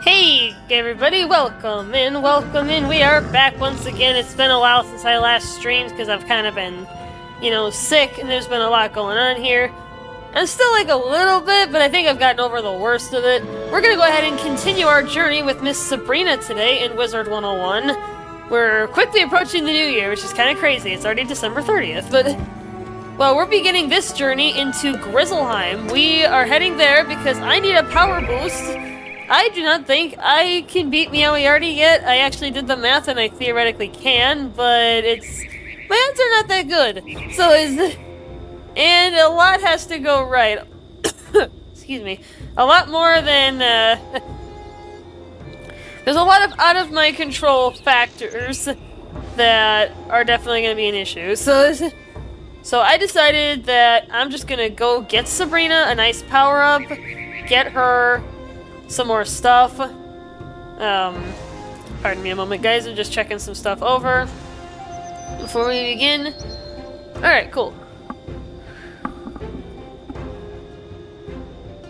Hey everybody, welcome in. We are back once again. It's been a while since I last streamed because I've kind of been, sick and there's been a lot going on here. I'm still like a little bit, but I think I've gotten over the worst of it. We're gonna go ahead and continue our journey with Miss Sabrina today in Wizard101. We're quickly approaching the new year, which is kind of crazy. It's already December 30th, but... Well, we're beginning this journey into Grizzleheim. We are heading there because I need a power boost. I do not think I can beat Meowiarty yet. I actually did the math and I theoretically can, but my odds are not that good. And a lot has to go right. Excuse me. A lot more than, there's a lot of out of my control factors that are definitely going to be an issue. So I decided that I'm just going to go get Sabrina a nice power-up, get her some more stuff. Pardon me a moment, guys. I'm just checking some stuff over before we begin. Alright, cool.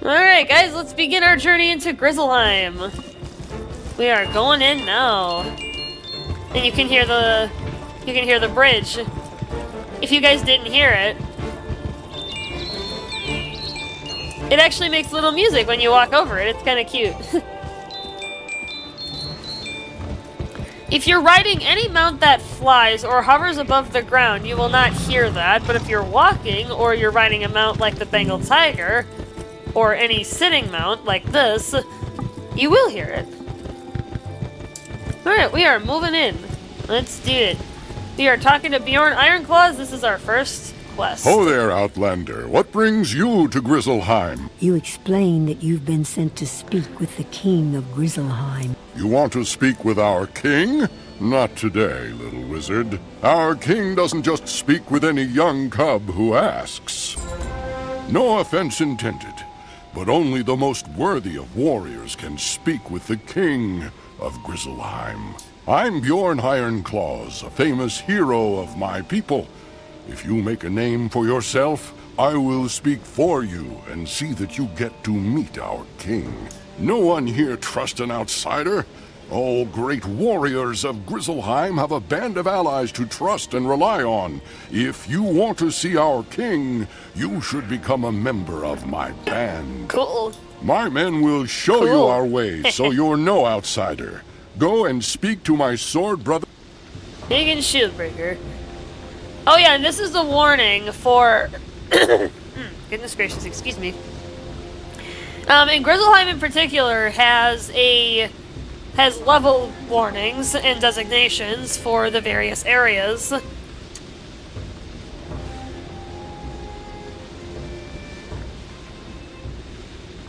Alright, guys, let's begin our journey into Grizzleheim. We are going in now. And you can hear the bridge. If you guys didn't hear it, it actually makes little music when you walk over it. It's kind of cute. If you're riding any mount that flies or hovers above the ground, you will not hear that. But if you're walking, or you're riding a mount like the Bengal Tiger, or any sitting mount like this, you will hear it. Alright, we are moving in. Let's do it. We are talking to Bjorn Ironclaws. This is our first quest. Oh there, Outlander. What brings you to Grizzleheim? You explain that you've been sent to speak with the king of Grizzleheim. You want to speak with our king? Not today, little wizard. Our king doesn't just speak with any young cub who asks. No offense intended, but only the most worthy of warriors can speak with the king of Grizzleheim. I'm Bjorn Ironclaws, a famous hero of my people. If you make a name for yourself, I will speak for you and see that you get to meet our king. No one here trusts an outsider. All great warriors of Grizzleheim have a band of allies to trust and rely on. If you want to see our king, you should become a member of my band. Cool. My men will show you our ways, so you're no outsider. Go and speak to my sword brother. Hagen Shieldbreaker. Oh yeah, and this is the warning for... Goodness gracious, excuse me. And Grizzleheim in particular has level warnings and designations for the various areas.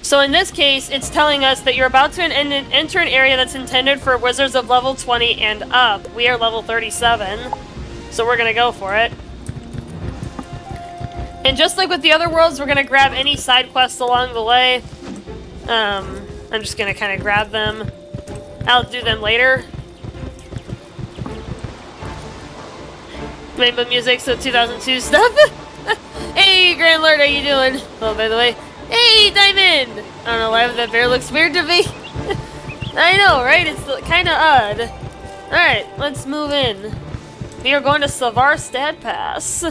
So in this case, it's telling us that you're about to enter an area that's intended for wizards of level 20 and up. We are level 37, so we're gonna go for it. And just like with the other worlds, we're gonna grab any side quests along the way. I'm just gonna kind of grab them. I'll do them later. Rainbow music, so 2002 stuff. Hey, Grand Lord, how you doing? Oh, by the way. Hey, Diamond! I don't know why that bear looks weird to me. I know, right? It's kind of odd. Alright, let's move in. We are going to Savarstad Pass.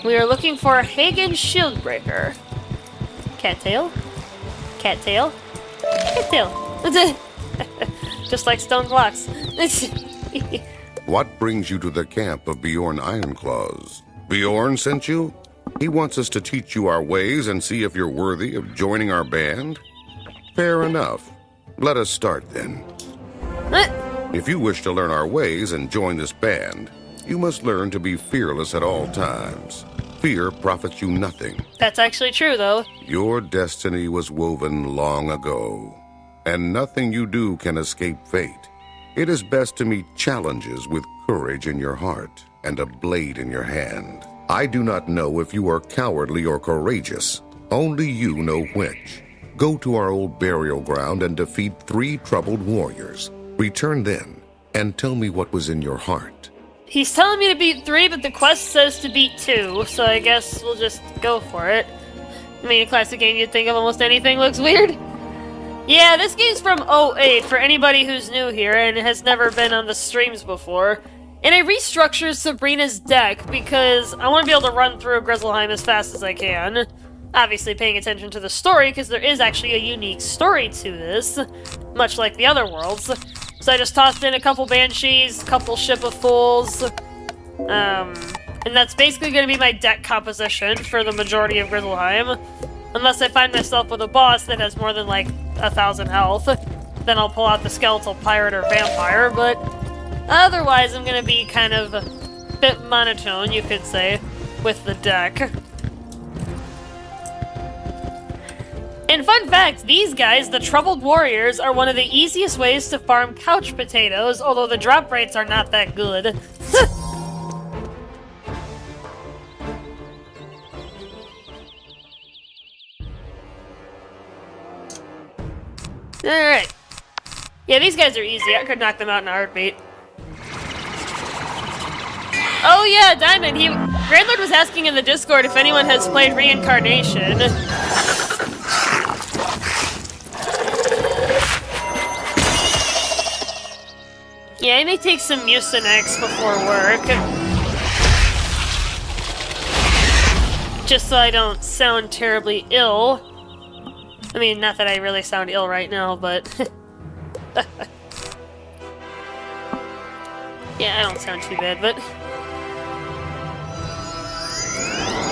We are looking for Hagen Shieldbreaker. Cattail? Cattail? Cattail. Just like stone blocks. What brings you to the camp of Bjorn Ironclaws? Bjorn sent you? He wants us to teach you our ways and see if you're worthy of joining our band? Fair enough. Let us start then. What? If you wish to learn our ways and join this band, you must learn to be fearless at all times. Fear profits you nothing. That's actually true, though. Your destiny was woven long ago, and nothing you do can escape fate. It is best to meet challenges with courage in your heart and a blade in your hand. I do not know if you are cowardly or courageous. Only you know which. Go to our old burial ground and defeat 3 troubled warriors. Return then, and tell me what was in your heart. He's telling me to beat 3, but the quest says to beat 2, so I guess we'll just go for it. I mean, a classic game you'd think of almost anything looks weird. Yeah, this game's from '08 for anybody who's new here and has never been on the streams before. And I restructured Sabrina's deck because I want to be able to run through Grizzleheim as fast as I can. Obviously paying attention to the story because there is actually a unique story to this, much like the other worlds. So I just tossed in a couple Banshees, a couple Ship of Fools, and that's basically going to be my deck composition for the majority of Grizzleheim. Unless I find myself with a boss that has more than like 1,000 health, then I'll pull out the Skeletal Pirate or Vampire, but otherwise I'm going to be kind of a bit monotone, you could say, with the deck. And fun fact, these guys, the Troubled Warriors, are one of the easiest ways to farm couch potatoes, although the drop rates are not that good. Alright. Yeah, these guys are easy. I could knock them out in a heartbeat. Oh yeah, Diamond, Grandlord was asking in the Discord if anyone has played Reincarnation. Yeah, I may take some Mucinex before work. Just so I don't sound terribly ill. I mean, not that I really sound ill right now, but... yeah, I don't sound too bad, but...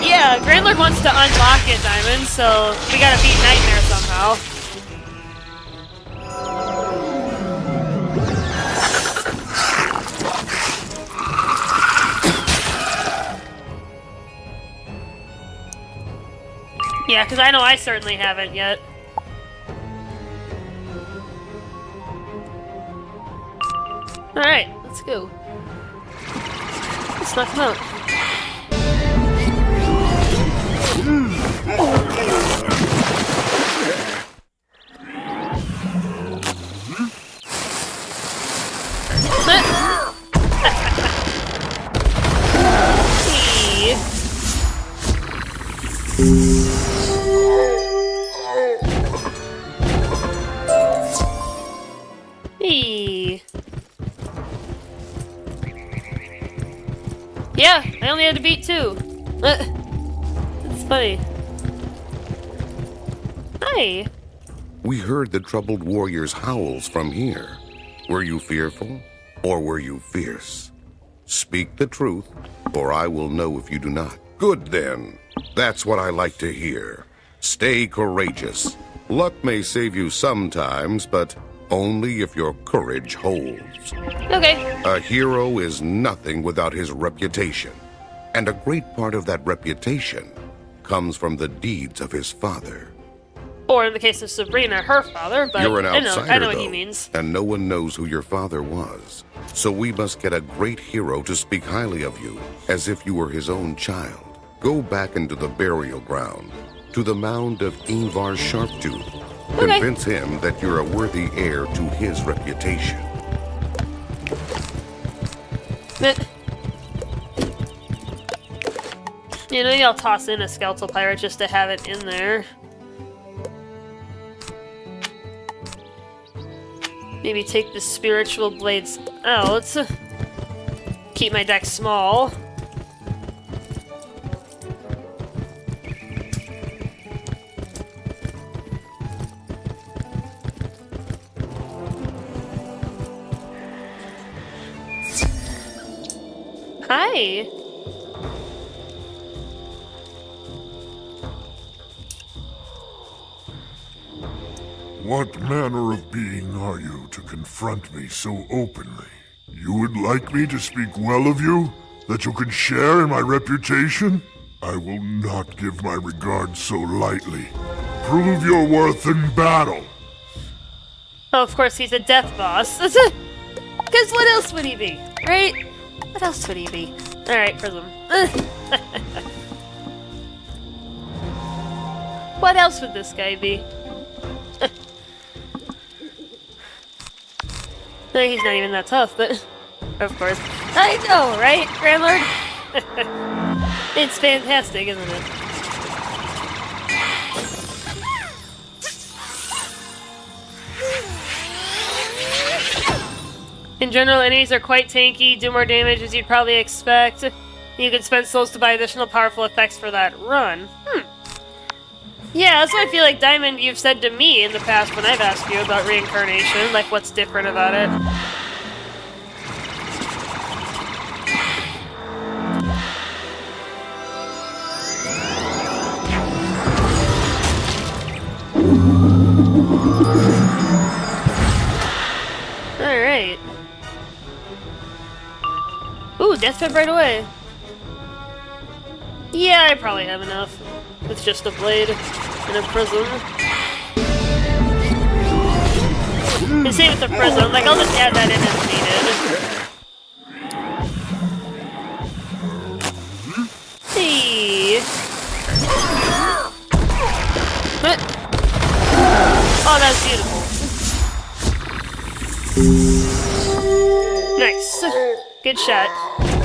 yeah, Grandlord wants to unlock it, Diamond, so we gotta beat Nightmare somehow. Yeah, because I know I certainly haven't yet. Alright, let's go. Let's knock him out. Yeah, I only had to beat 2. That's funny. Hi. We heard the Troubled Warrior's howls from here. Were you fearful, or were you fierce? Speak the truth, or I will know if you do not. Good then. That's what I like to hear. Stay courageous. Luck may save you sometimes, but only if your courage holds. Okay. A hero is nothing without his reputation. And a great part of that reputation comes from the deeds of his father. Or in the case of Sabrina, her father, but You're an outsider, I know what though, he means. and no one knows who your father was. So we must get a great hero to speak highly of you, as if you were his own child. Go back into the burial ground, to the mound of Ingvar Sharptooth. Okay. Convince him that you're a worthy heir to his reputation. But, you know, maybe I'll toss in a Skeletal Pirate just to have it in there. Maybe take the Spiritual Blades out. Keep my deck small. Hi. What manner of being are you to confront me so openly? You would like me to speak well of you? That you can share in my reputation? I will not give my regard so lightly. Prove your worth in battle. Oh, of course, he's a death boss. Because what else would he be, right? What else would he be? Alright, Prism. What else would this guy be? No, he's not even that tough, but... of course. I know, right, Grandlord? It's fantastic, isn't it? In general, enemies are quite tanky, do more damage as you'd probably expect. You can spend souls to buy additional powerful effects for that run. Yeah, that's what I feel like, Diamond, you've said to me in the past when I've asked you about reincarnation, like what's different about it. Alright. Ooh, death trap right away. Yeah, I probably have enough. With just a blade and a prism. And same with the prism, like I'll just add that in as needed. Hey. What? Oh, that was beautiful. Nice. Good shot.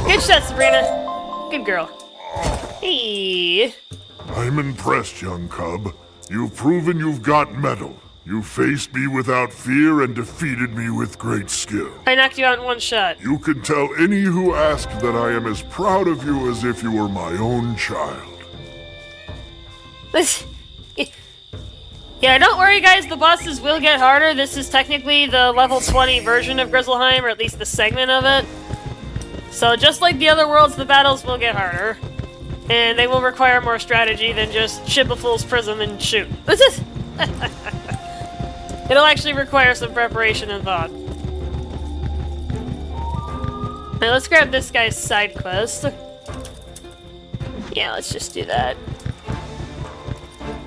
Good shot, Sabrina. Good girl. Hey. I'm impressed, young cub. You've proven you've got mettle. You faced me without fear and defeated me with great skill. I knocked you out in one shot. You can tell any who ask that I am as proud of you as if you were my own child. Yeah, don't worry guys, the bosses will get harder. This is technically the level 20 version of Grizzleheim, or at least the segment of it. So just like the other worlds, the battles will get harder. And they will require more strategy than just ship a fool's prism and shoot. It'll actually require some preparation and thought. Now let's grab this guy's side quest. Yeah, let's just do that.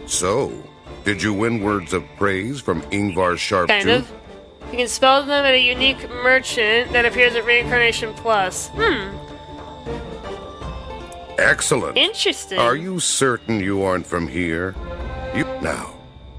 So, did you win words of praise from Ingvar Sharptooth? Kind of. You can spell them at a unique merchant that appears at Reincarnation Plus. Excellent. Interesting. Are you certain you aren't from here? Now,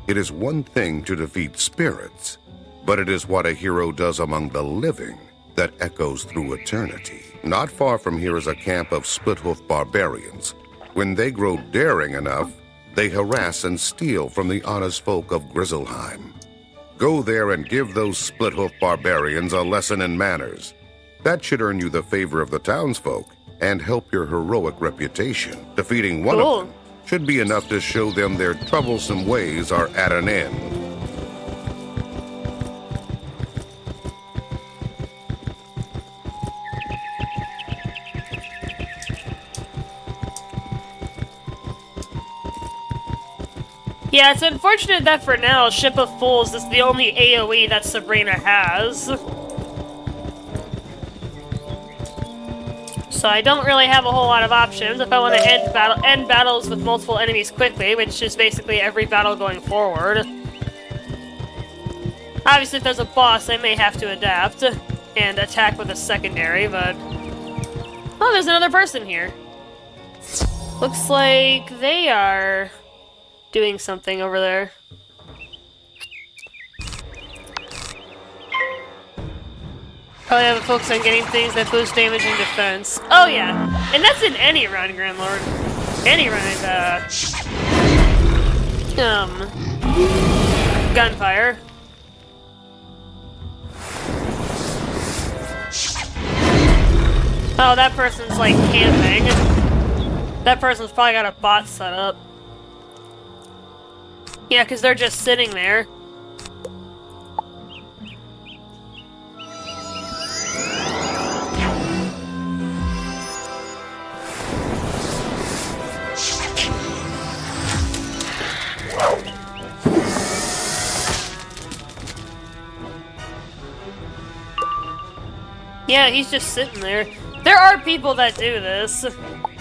it is one thing to defeat spirits, but it is what a hero does among the living that echoes through eternity. Not far from here is a camp of split-hoof barbarians. When they grow daring enough, they harass and steal from the honest folk of Grizzleheim. Go there and give those split-hoof barbarians a lesson in manners. That should earn you the favor of the townsfolk and help your heroic reputation. Defeating one of them should be enough to show them their troublesome ways are at an end. Yeah, it's unfortunate that for now, Ship of Fools is the only AoE that Sabrina has. So I don't really have a whole lot of options if I want to end battles with multiple enemies quickly, which is basically every battle going forward. Obviously, if there's a boss, I may have to adapt and attack with a secondary, but... Oh, there's another person here. Looks like they are doing something over there. Probably have a focus on getting things that boost damage and defense. Oh yeah, and that's in any run, Grandlord. Any run is gunfire. Oh, that person's like camping. That person's probably got a bot set up. Yeah, because they're just sitting there. Yeah, he's just sitting there. There are people that do this,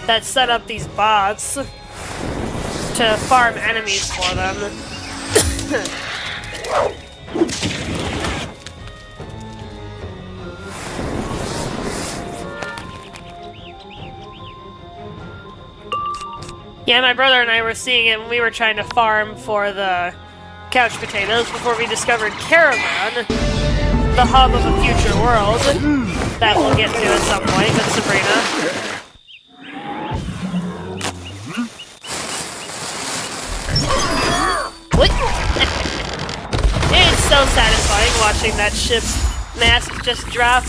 that set up these bots to farm enemies for them. Yeah, my brother and I were seeing it when we were trying to farm for the couch potatoes before we discovered Caravan, the hub of a future world that we'll get to at some point with Sabrina. What? It's so satisfying watching that mask just drop.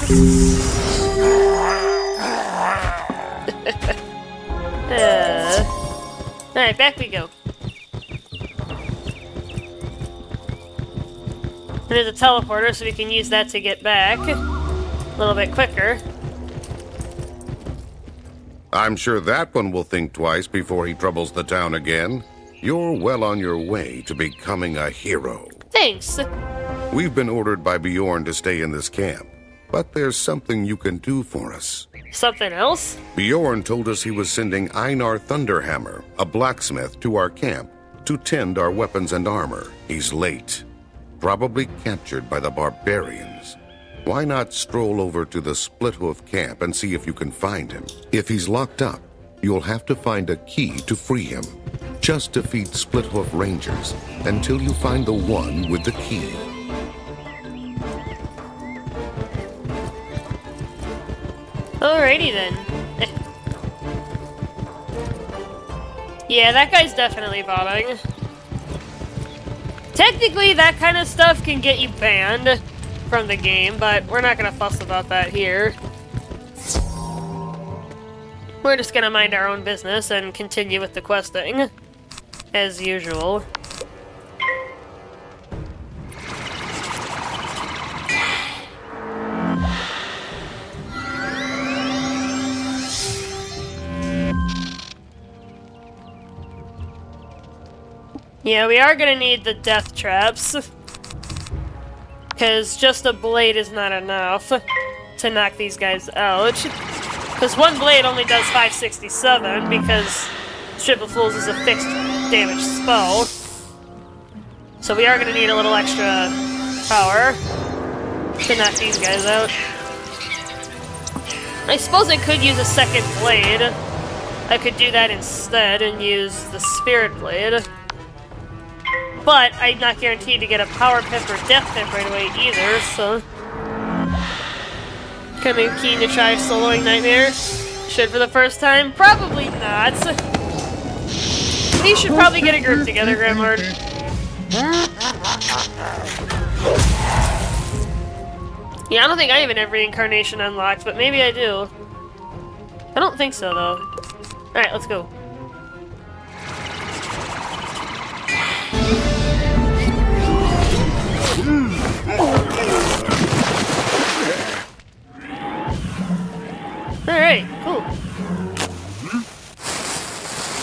Alright, back we go. And there's a teleporter, so we can use that to get back a little bit quicker. I'm sure that one will think twice before he troubles the town again. You're well on your way to becoming a hero. Thanks. We've been ordered by Bjorn to stay in this camp, but there's something you can do for us. Something else? Bjorn told us he was sending Einar Thunderhammer, a blacksmith, to our camp to tend our weapons and armor. He's late, probably captured by the barbarians. Why not stroll over to the Splithoof camp and see if you can find him? If he's locked up, you'll have to find a key to free him. Just defeat Splithoof Rangers until you find the one with the key. Alrighty then. Yeah, that guy's definitely botting. Technically, that kind of stuff can get you banned from the game, but we're not gonna fuss about that here. We're just gonna mind our own business and continue with the questing, as usual. Yeah, we are gonna need the death traps, because just a blade is not enough to knock these guys out. Because one blade only does 567, because Strip of Fools is a fixed damage spell. So we are gonna need a little extra power to knock these guys out. I suppose I could use a second blade. I could do that instead and use the Spirit Blade. But I'm not guaranteed to get a Power Pip or Death Pip right away either, so... Kind of keen to try soloing Nightmare. Should for the first time? Probably not. We should probably get a group together, Grandlord. Yeah, I don't think I even have Reincarnation unlocked, but maybe I do. I don't think so, though. Alright, let's go. Alright, cool.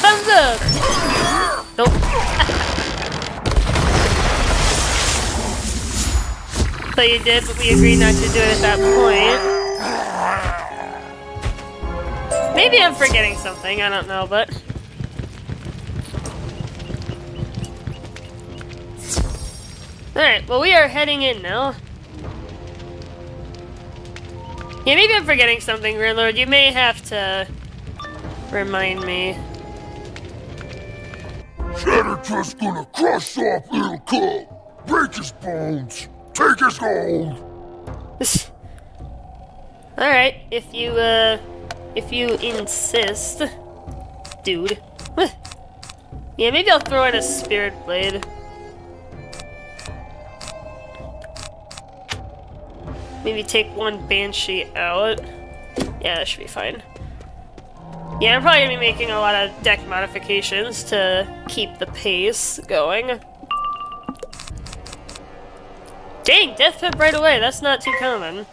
Thumbs up! Nope. So you did, but we agreed not to do it at that point. Maybe I'm forgetting something, I don't know, but... Alright, well we are heading in now. Yeah, maybe I'm forgetting something, Grandlord. You may have to remind me. Senator's gonna crush off little cub, break his bones, take his gold. Alright, if you insist, dude. Yeah, maybe I'll throw in a Spirit Blade. Maybe take one Banshee out. Yeah, that should be fine. Yeah, I'm probably gonna be making a lot of deck modifications to keep the pace going. Dang, Death Pip right away, that's not too common.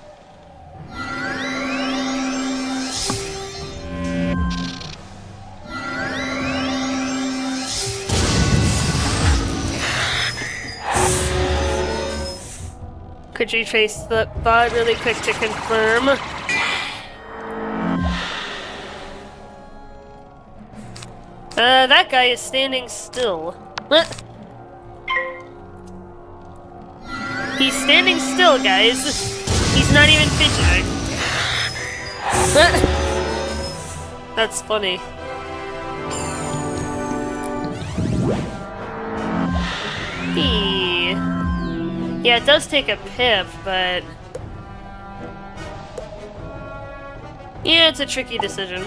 Could you trace the bot really quick to confirm? That guy is standing still. He's standing still, guys. He's not even fidgeting. That's funny. Yeah, it does take a pip, but... Yeah, it's a tricky decision.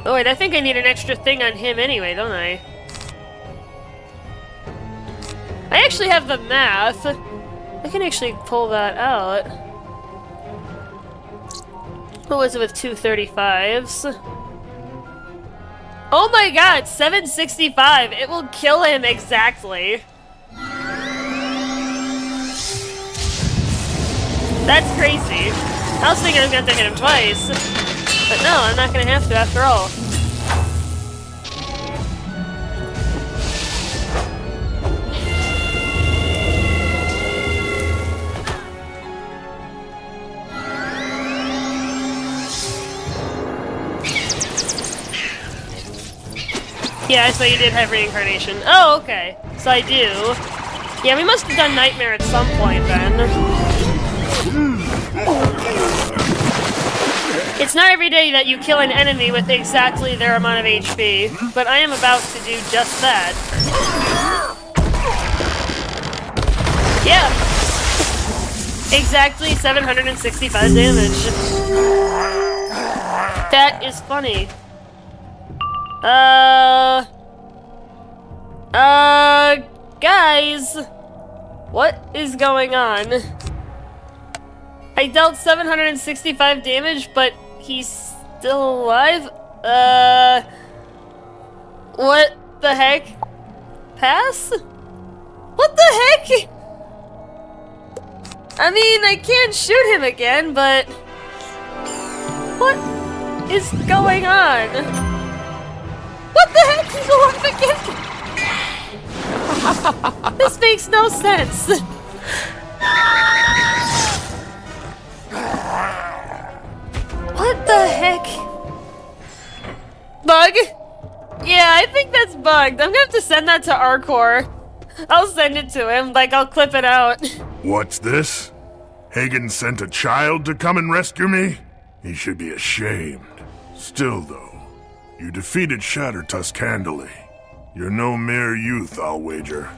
Oh wait, I think I need an extra thing on him anyway, don't I? I actually have the math. I can actually pull that out. What was it with 235s? Oh my god, 765! It will kill him exactly. That's crazy. I was thinking I was gonna have to hit him twice. But no, I'm not gonna have to after all. Yeah, so you did have reincarnation. Oh, okay. So I do. Yeah, we must have done Nightmare at some point then. It's not every day that you kill an enemy with exactly their amount of HP, but I am about to do just that. Yeah. Exactly 765 damage. That is funny. Guys, what is going on? I dealt 765 damage, but he's still alive? What the heck? Pass? What the heck? I mean, I can't shoot him again, but... what is going on? What the heck? He's alive again! This makes no sense. What the heck? Bug? Yeah, I think that's bugged. I'm gonna have to send that to Arcor. I'll send it to him, like I'll clip it out. What's this? Hagen sent a child to come and rescue me? He should be ashamed. Still though, you defeated Shattertusk handily. You're no mere youth, I'll wager.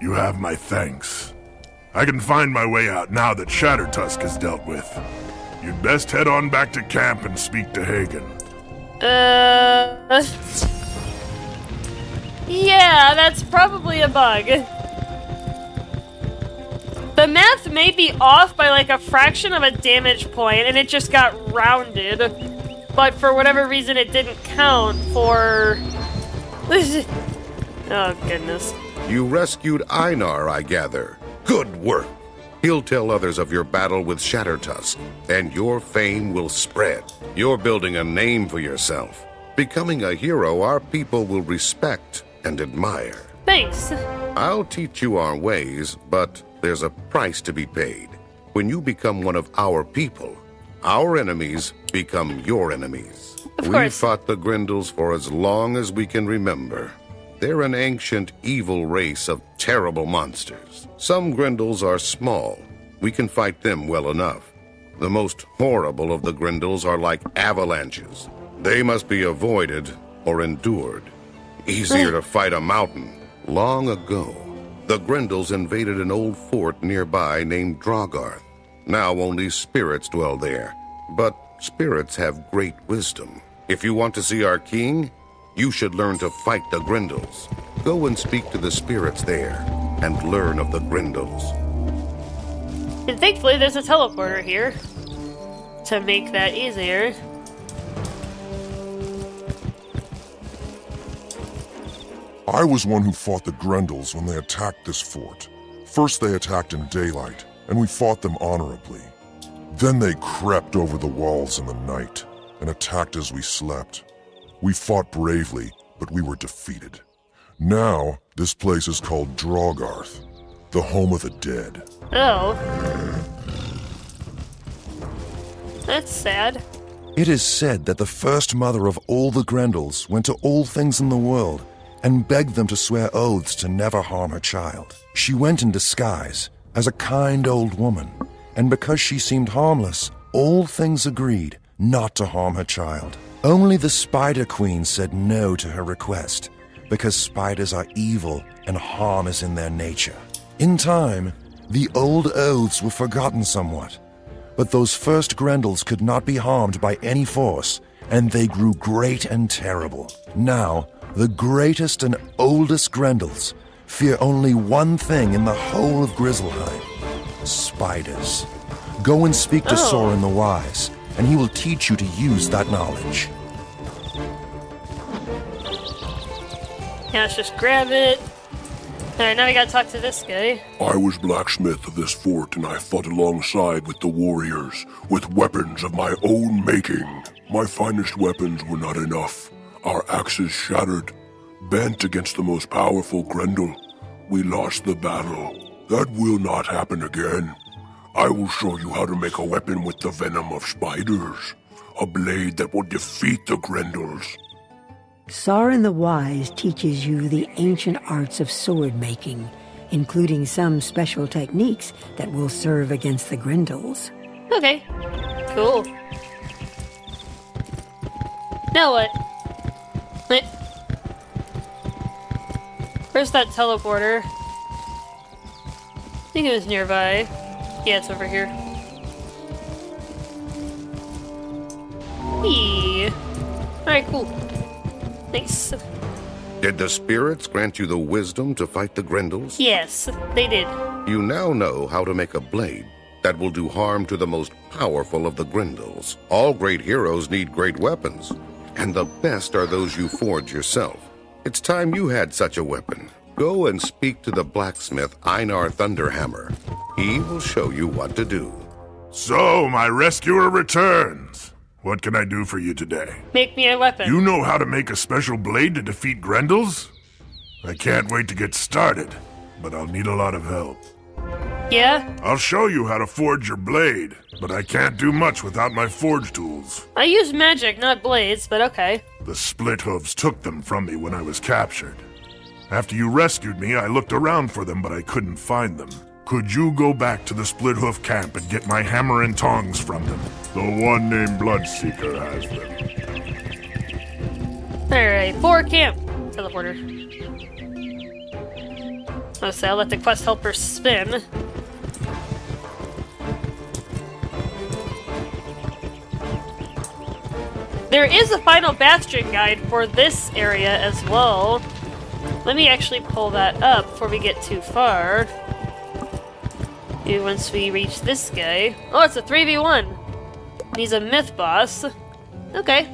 You have my thanks. I can find my way out now that Shattertusk is dealt with. You'd best head on back to camp and speak to Hagen. Yeah, that's probably a bug. The math may be off by like a fraction of a damage point, and it just got rounded. But for whatever reason, it didn't count for... oh, goodness. You rescued Einar, I gather. Good work. He'll tell others of your battle with Shattertusk, and your fame will spread. You're building a name for yourself. Becoming a hero our people will respect and admire. Thanks. I'll teach you our ways, but there's a price to be paid. When you become one of our people, our enemies become your enemies. Of We've course. fought the Grendels for as long as we can remember. They're an ancient, evil race of terrible monsters. Some Grendels are small. We can fight them well enough. The most horrible of the Grendels are like avalanches. They must be avoided or endured. Easier to fight a mountain. Long ago, the Grendels invaded an old fort nearby named Drogarth. Now only spirits dwell there. But spirits have great wisdom. If you want to see our king, you should learn to fight the Grendels. Go and speak to the spirits there, and learn of the Grendels. And thankfully there's a teleporter here to make that easier. I was one who fought the Grendels when they attacked this fort. First they attacked in daylight, and we fought them honorably. Then they crept over the walls in the night, and attacked as we slept. We fought bravely, but we were defeated. Now, this place is called Drogarth, the home of the dead. Oh. That's sad. It is said that the first mother of all the Grendels went to all things in the world and begged them to swear oaths to never harm her child. She went in disguise as a kind old woman, and because she seemed harmless, all things agreed not to harm her child. Only the Spider Queen said no to her request, because spiders are evil and harm is in their nature. In time, the old oaths were forgotten somewhat, but those first Grendels could not be harmed by any force, and they grew great and terrible. Now, the greatest and oldest Grendels fear only one thing in the whole of Grizzleheim. Spiders. Go and speak to Soren the Wise, and he will teach you to use that knowledge. Yeah, let's just grab it. Alright, now we gotta talk to this guy. I was blacksmith of this fort, and I fought alongside with the warriors, with weapons of my own making. My finest weapons were not enough. Our axes shattered, bent against the most powerful Grendel. We lost the battle. That will not happen again. I will show you how to make a weapon with the venom of spiders. A blade that will defeat the Grendels. Soren the Wise teaches you the ancient arts of sword making, including some special techniques that will serve against the Grendels. Okay, cool. Now what? Where's that teleporter? I think it was nearby. Yeah, it's over here. Eee. Alright, cool. Nice. Did the spirits grant you the wisdom to fight the Grendels? Yes, they did. You now know how to make a blade that will do harm to the most powerful of the Grendels. All great heroes need great weapons, and the best are those you forge yourself. It's time you had such a weapon. Go and speak to the blacksmith Einar Thunderhammer. He will show you what to do. So, my rescuer returns. What can I do for you today? Make me a weapon. You know how to make a special blade to defeat Grendels? I can't wait to get started, but I'll need a lot of help. Yeah? I'll show you how to forge your blade, but I can't do much without my forge tools. I use magic, not blades, but okay. The split hooves took them from me when I was captured. After you rescued me, I looked around for them, but I couldn't find them. Could you go back to the split hoof camp and get my hammer and tongs from them? The one named Bloodseeker has them. Alright, 4 camp. Teleporter. I'll say I'll let the quest helper spin. There is a final bastion guide for this area as well. Let me actually pull that up before we get too far. Maybe once we reach this guy. Oh, it's a 3v1. And he's a myth boss. Okay.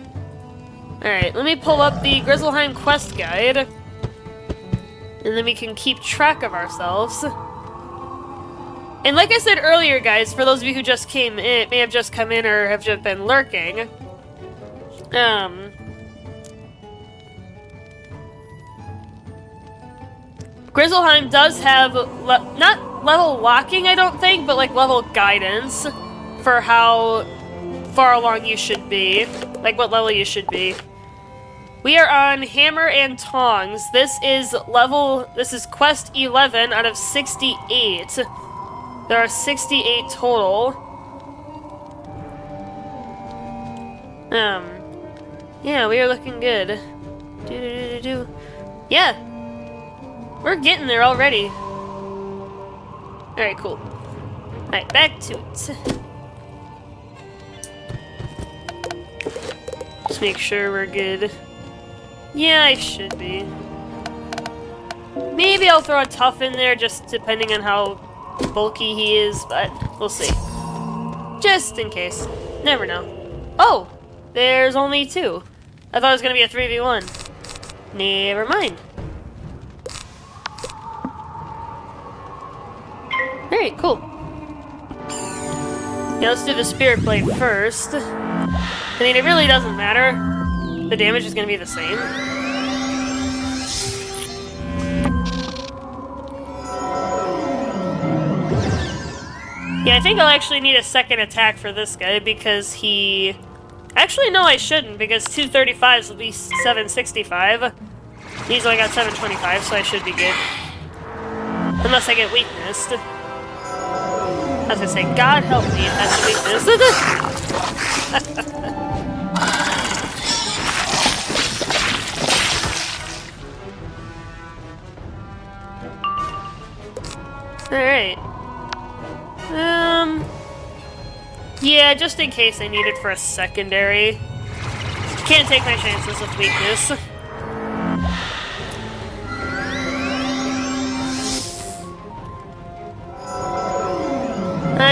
Alright, let me pull up the Grizzleheim quest guide. And then we can keep track of ourselves. And like I said earlier, guys, for those of you who just came in, may have just come in or have just been lurking. Grizzleheim does have, not level locking, I don't think, but like level guidance for how far along you should be. Like what level you should be. We are on Hammer and Tongs. This is quest 11 out of 68. There are 68 total. Yeah, we are looking good. Yeah. We're getting there already. Alright, cool. Alright, back to it. Just make sure we're good. Yeah, I should be. Maybe I'll throw a tough in there, just depending on how bulky he is, but we'll see. Just in case. Never know. Oh! There's only 2. I thought it was going to be a 3v1. Never mind. Alright, cool. Yeah, let's do the Spirit Blade first. I mean, it really doesn't matter. The damage is going to be the same. Yeah, I think I'll actually need a second attack for this guy because he... Actually, no, I shouldn't, because 235s will be 765. He's only got 725, so I should be good. Unless I get weaknessed. I was gonna say, God help me if that's a weakness. Alright. Yeah, just in case I need it for a secondary. Can't take my chances with weakness.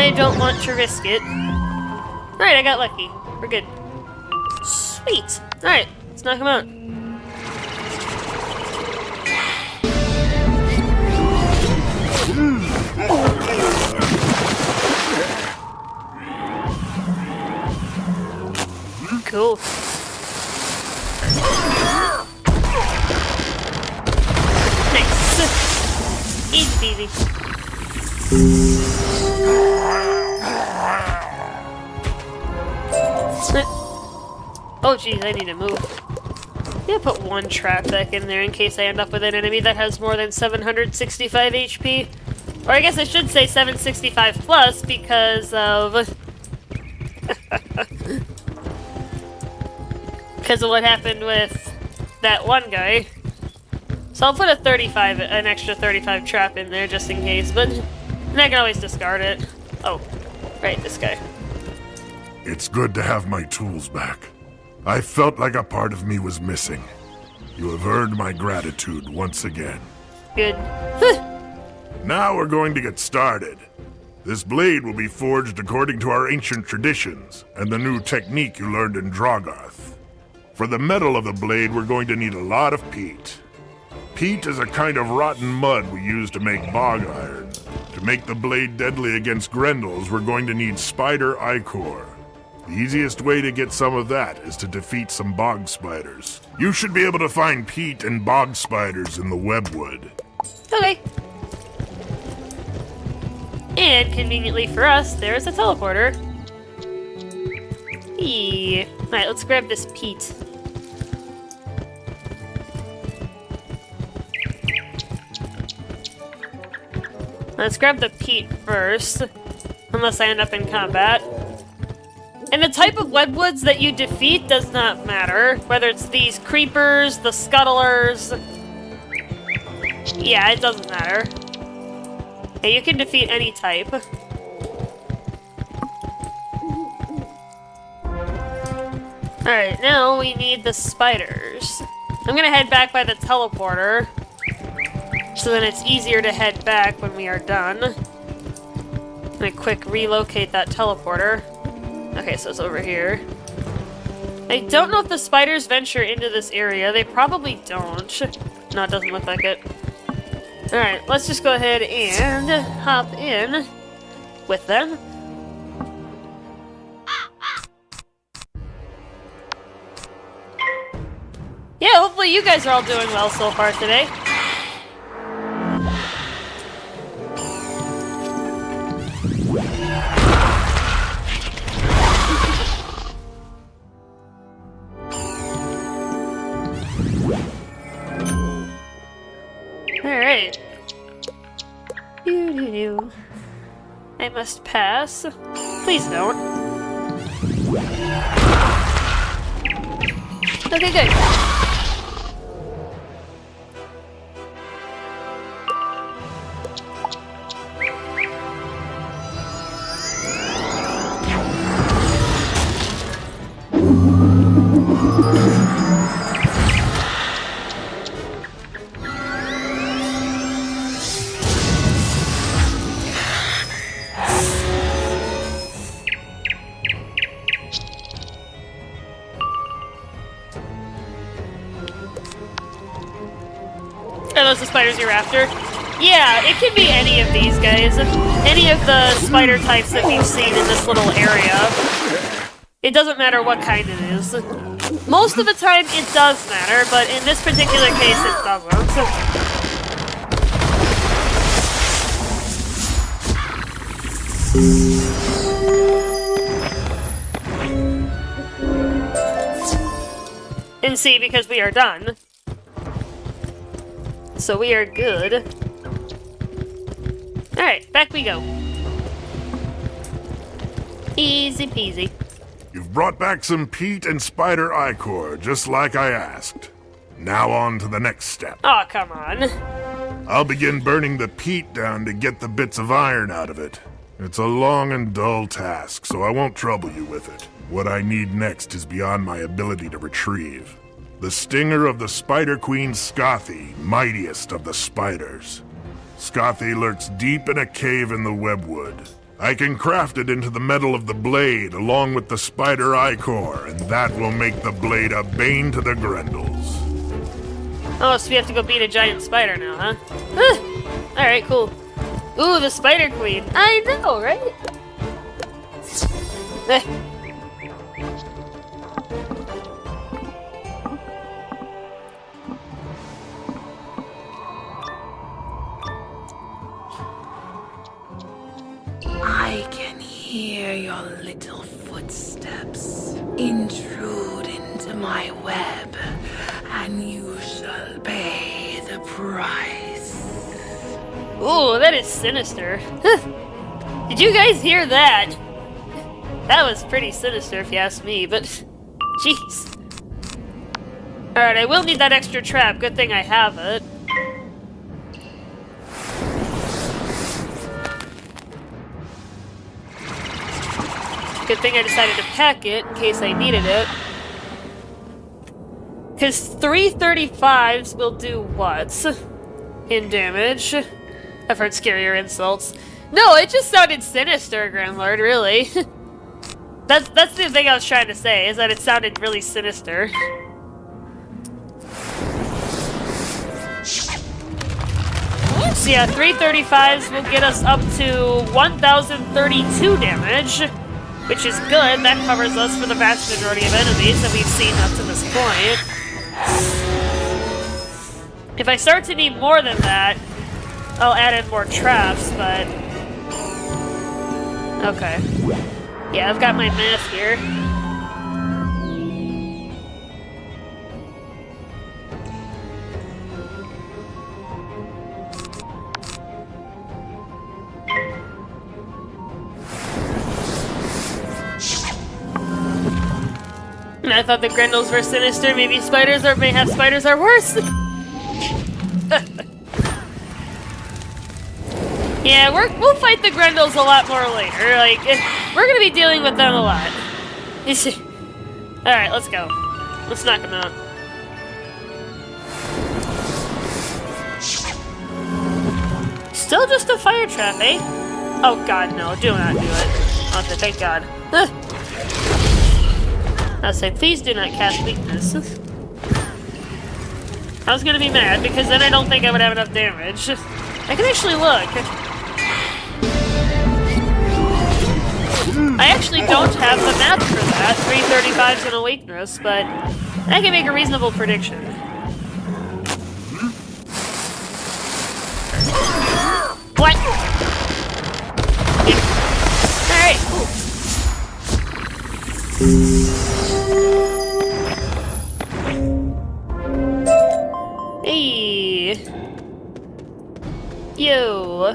I don't want to risk it. Alright, I got lucky. We're good. Sweet. Alright, let's knock him out. Cool. Nice. Easy peasy. Oh geez, I need to move. Yeah, put one trap back in there in case I end up with an enemy that has more than 765 HP. Or I guess I should say 765 plus because of... because of what happened with that one guy. So I'll put an extra 35 trap in there just in case, but I can always discard it. Oh, right, this guy. It's good to have my tools back. I felt like a part of me was missing. You have earned my gratitude once again. Good. Now we're going to get started. This blade will be forged according to our ancient traditions and the new technique you learned in Drogoth. For the metal of the blade, we're going to need a lot of peat. Peat is a kind of rotten mud we use to make bog iron. To make the blade deadly against Grendels, we're going to need spider ichor. The easiest way to get some of that is to defeat some bog spiders. You should be able to find peat and bog spiders in the webwood. Okay. And conveniently for us, there's a teleporter. Eee. Alright, let's grab this peat. Let's grab the peat first, unless I end up in combat. And the type of webwoods that you defeat does not matter, whether it's these creepers, the scuttlers. Yeah, it doesn't matter. Yeah, you can defeat any type. Alright, now we need the spiders. I'm gonna head back by the teleporter, so then it's easier to head back when we are done. I'm gonna quick relocate that teleporter. Okay, so it's over here. I don't know if the spiders venture into this area. They probably don't. No, it doesn't look like it. Alright, let's just go ahead and hop in with them. Yeah, hopefully you guys are all doing well so far today. Alright. Doo-doo-doo. I must pass. Please don't. Okay, good. Are those the spiders you're after? Yeah, it can be any of these guys. Any of the spider types that we've seen in this little area. It doesn't matter what kind it is. Most of the time it does matter, but in this particular case it doesn't. And see, because we are done. So we are good. Alright, back we go. Easy peasy. You've brought back some peat and spider ichor, just like I asked. Now on to the next step. Aw, oh, come on. I'll begin burning the peat down to get the bits of iron out of it. It's a long and dull task, so I won't trouble you with it. What I need next is beyond my ability to retrieve. The stinger of the Spider Queen Scothy, mightiest of the spiders. Scothy lurks deep in a cave in the webwood. I can craft it into the metal of the blade along with the spider eye core, and that will make the blade a bane to the Grendels. Oh, so we have to go beat a giant spider now, huh? Alright, cool. Ooh, the Spider Queen. I know, right? Eh. I can hear your little footsteps intrude into my web, and you shall pay the price. Ooh, that is sinister. Did you guys hear that? That was pretty sinister if you ask me, but jeez. Alright, I will need that extra trap. Good thing I have it. Good thing I decided to pack it in case I needed it. Because 335s will do what? In damage? I've heard scarier insults. No, it just sounded sinister, Grandlord, really. That's the thing I was trying to say, is that it sounded really sinister. So yeah, 335s will get us up to 1,032 damage, which is good. That covers us for the vast majority of enemies that we've seen up to this point. If I start to need more than that, I'll add in more traps, but... Okay. Yeah, I've got my math here. I thought the Grendels were sinister. Maybe spiders or mayhap spiders are worse. Yeah, we'll fight the Grendels a lot more later. Like, we're gonna be dealing with them a lot. Alright, let's go. Let's knock them out. Still just a fire trap, eh? Oh god, no. Do not do it. Okay, thank god. I was saying, please do not cast weakness. I was gonna be mad, because then I don't think I would have enough damage. I can actually look. I actually don't have the math for that. 335's and a weakness, but I can make a reasonable prediction. What? Yeah. Alright, cool. Hey. Yo.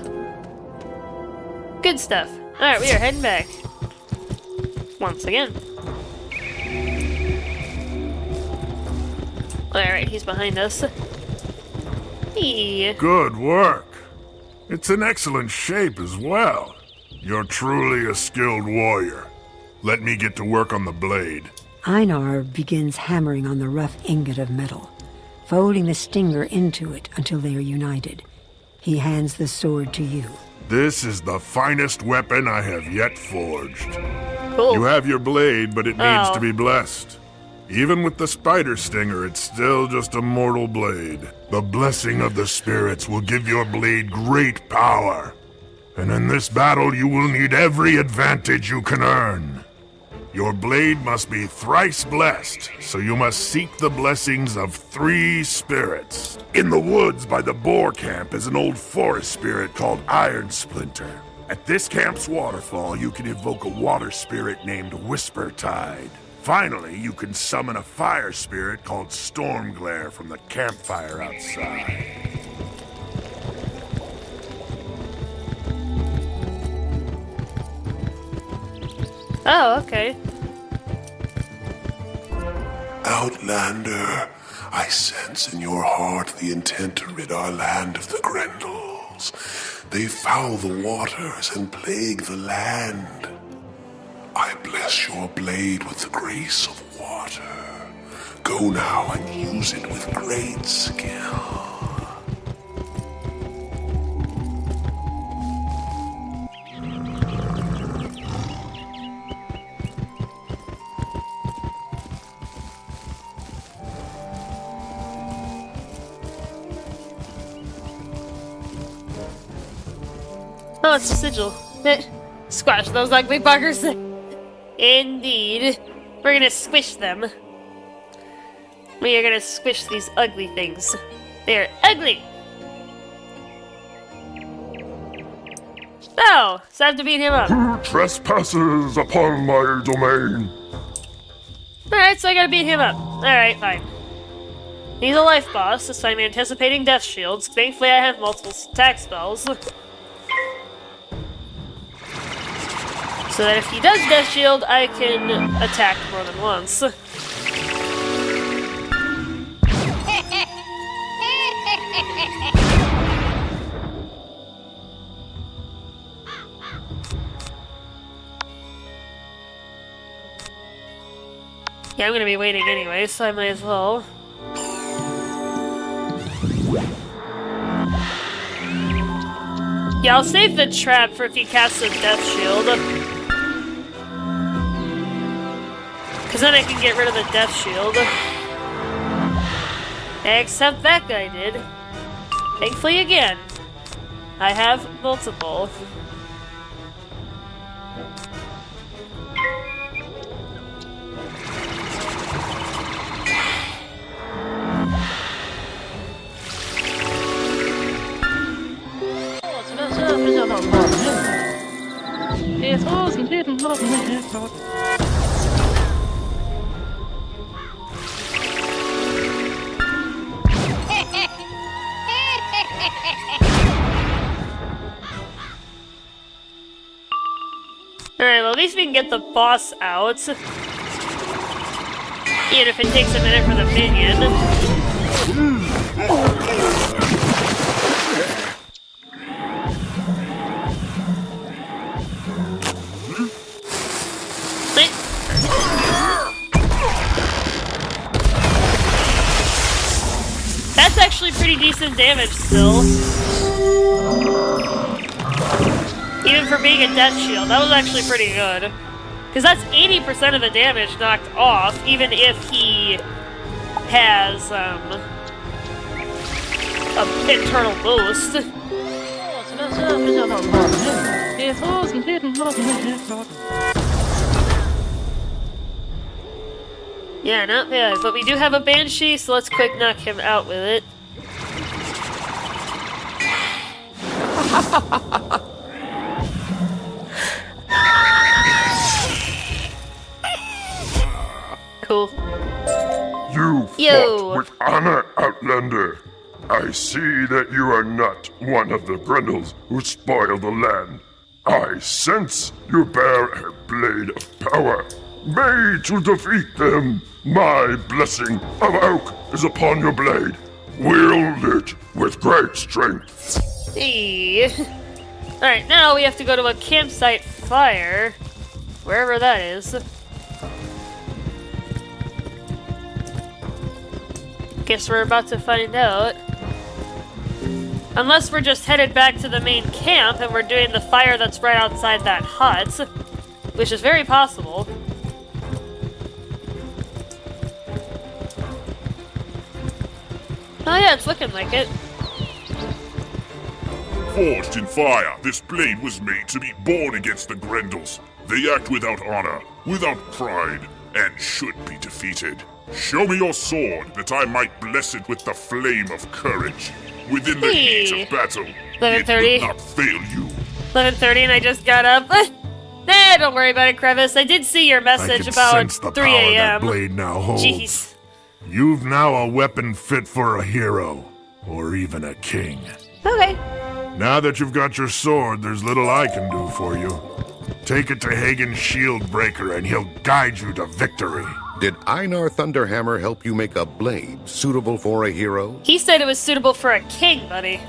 Good stuff. Alright, we are heading back. Once again. Alright, he's behind us. Hey. Good work. It's in excellent shape as well. You're truly a skilled warrior. Let me get to work on the blade. Einar begins hammering on the rough ingot of metal, folding the stinger into it until they are united. He hands the sword to you. This is the finest weapon I have yet forged. Cool. You have your blade, but it needs to be blessed. Even with the spider stinger, it's still just a mortal blade. The blessing of the spirits will give your blade great power. And in this battle, you will need every advantage you can earn. Your blade must be thrice blessed, so you must seek the blessings of 3 spirits. In the woods by the boar camp is an old forest spirit called Iron Splinter. At this camp's waterfall, you can evoke a water spirit named Whisper Tide. Finally, you can summon a fire spirit called Storm Glare from the campfire outside. Oh, okay. Outlander, I sense in your heart the intent to rid our land of the Grendels. They foul the waters and plague the land. I bless your blade with the grace of water. Go now and use it with great skill. Oh, it's a sigil. Squash those ugly buggers. Indeed. We're gonna squish them. We are gonna squish these ugly things. They're ugly! Oh, so I have to beat him up. Who trespasses upon my domain? Alright, so I gotta beat him up. Alright, fine. He's a life boss, so I'm anticipating death shields. Thankfully, I have multiple attack spells. So that if he does death shield, I can attack more than once. Yeah, I'm gonna be waiting anyway, so I might as well. Yeah, I'll save the trap for if he casts a death shield. Because then I can get rid of the death shield. Except that guy did. Thankfully again. I have multiple. Alright, well at least we can get the boss out. Even if it takes a minute for the minion. That's actually pretty decent damage still. Even for being a death shield, that was actually pretty good. Because that's 80% of the damage knocked off, even if he has, an internal boost. Yeah, not bad. But we do have a Banshee, so let's quick knock him out with it. Cool. You fought with honor, Outlander. I see that you are not one of the Grendels who spoil the land. I sense you bear a blade of power, made to defeat them. My blessing of oak is upon your blade. Wield it with great strength. Hey. Alright, now we have to go to a campsite fire. Wherever that is. Guess we're about to find out. Unless we're just headed back to the main camp and we're doing the fire that's right outside that hut. Which is very possible. Oh yeah, it's looking like it. Forged in fire, this blade was made to be born against the Grendels. They act without honor, without pride, and should be defeated. Show me your sword, that I might bless it with the flame of courage. Within the heat of battle, 11:30. it will not fail you. 11:30 and I just got up. Nah, don't worry about it, Crevice. I did see your message about sense the 3 power that a.m. blade now holds. Jeez. You've now a weapon fit for a hero, or even a king. Okay. Now that you've got your sword, there's little I can do for you. Take it to Hagen's shield breaker and he'll guide you to victory. Did Einar Thunderhammer help you make a blade suitable for a hero? He said it was suitable for a king, buddy.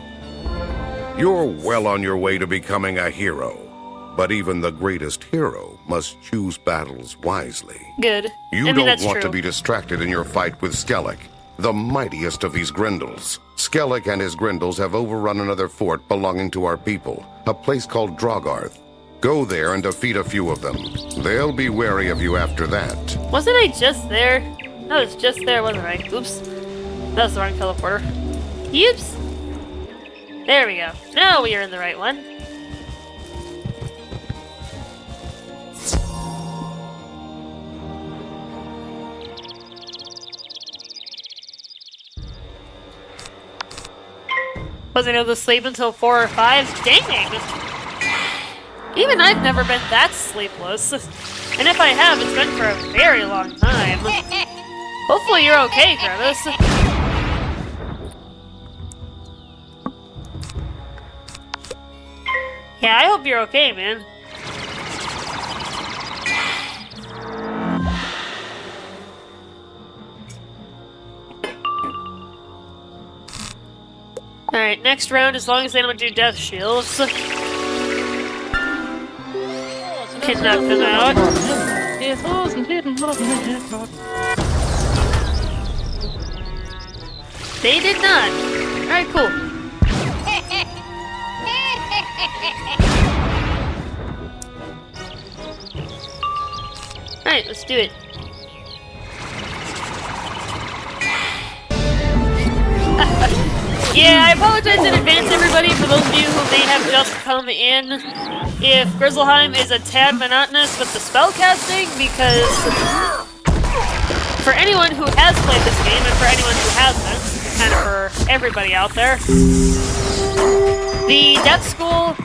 You're well on your way to becoming a hero. But even the greatest hero must choose battles wisely. Good. You I mean, don't that's want true. to be distracted in your fight with Skellig, the mightiest of these Grendels. Skellig and his Grendels have overrun another fort belonging to our people, a place called Drogarth. Go there and defeat a few of them. They'll be wary of you after that. Wasn't I just there? I was just there, wasn't I? Oops. That was the wrong teleporter. Oops. There we go. Now we are in the right one. Wasn't able to sleep until 4 or 5? Dang! Even I've never been that sleepless. And if I have, it's been for a very long time. Hopefully you're okay, Crevice. Yeah, I hope you're okay, man. Alright, next round, as long as they don't do death shields. Can knock them out. They did not. Alright, cool. Alright, let's do it. Yeah, I apologize in advance, everybody, for those of you who may have just come in. If Grizzleheim is a tad monotonous with the spellcasting, because for anyone who has played this game, and for anyone who hasn't, kind of for everybody out there, the Death School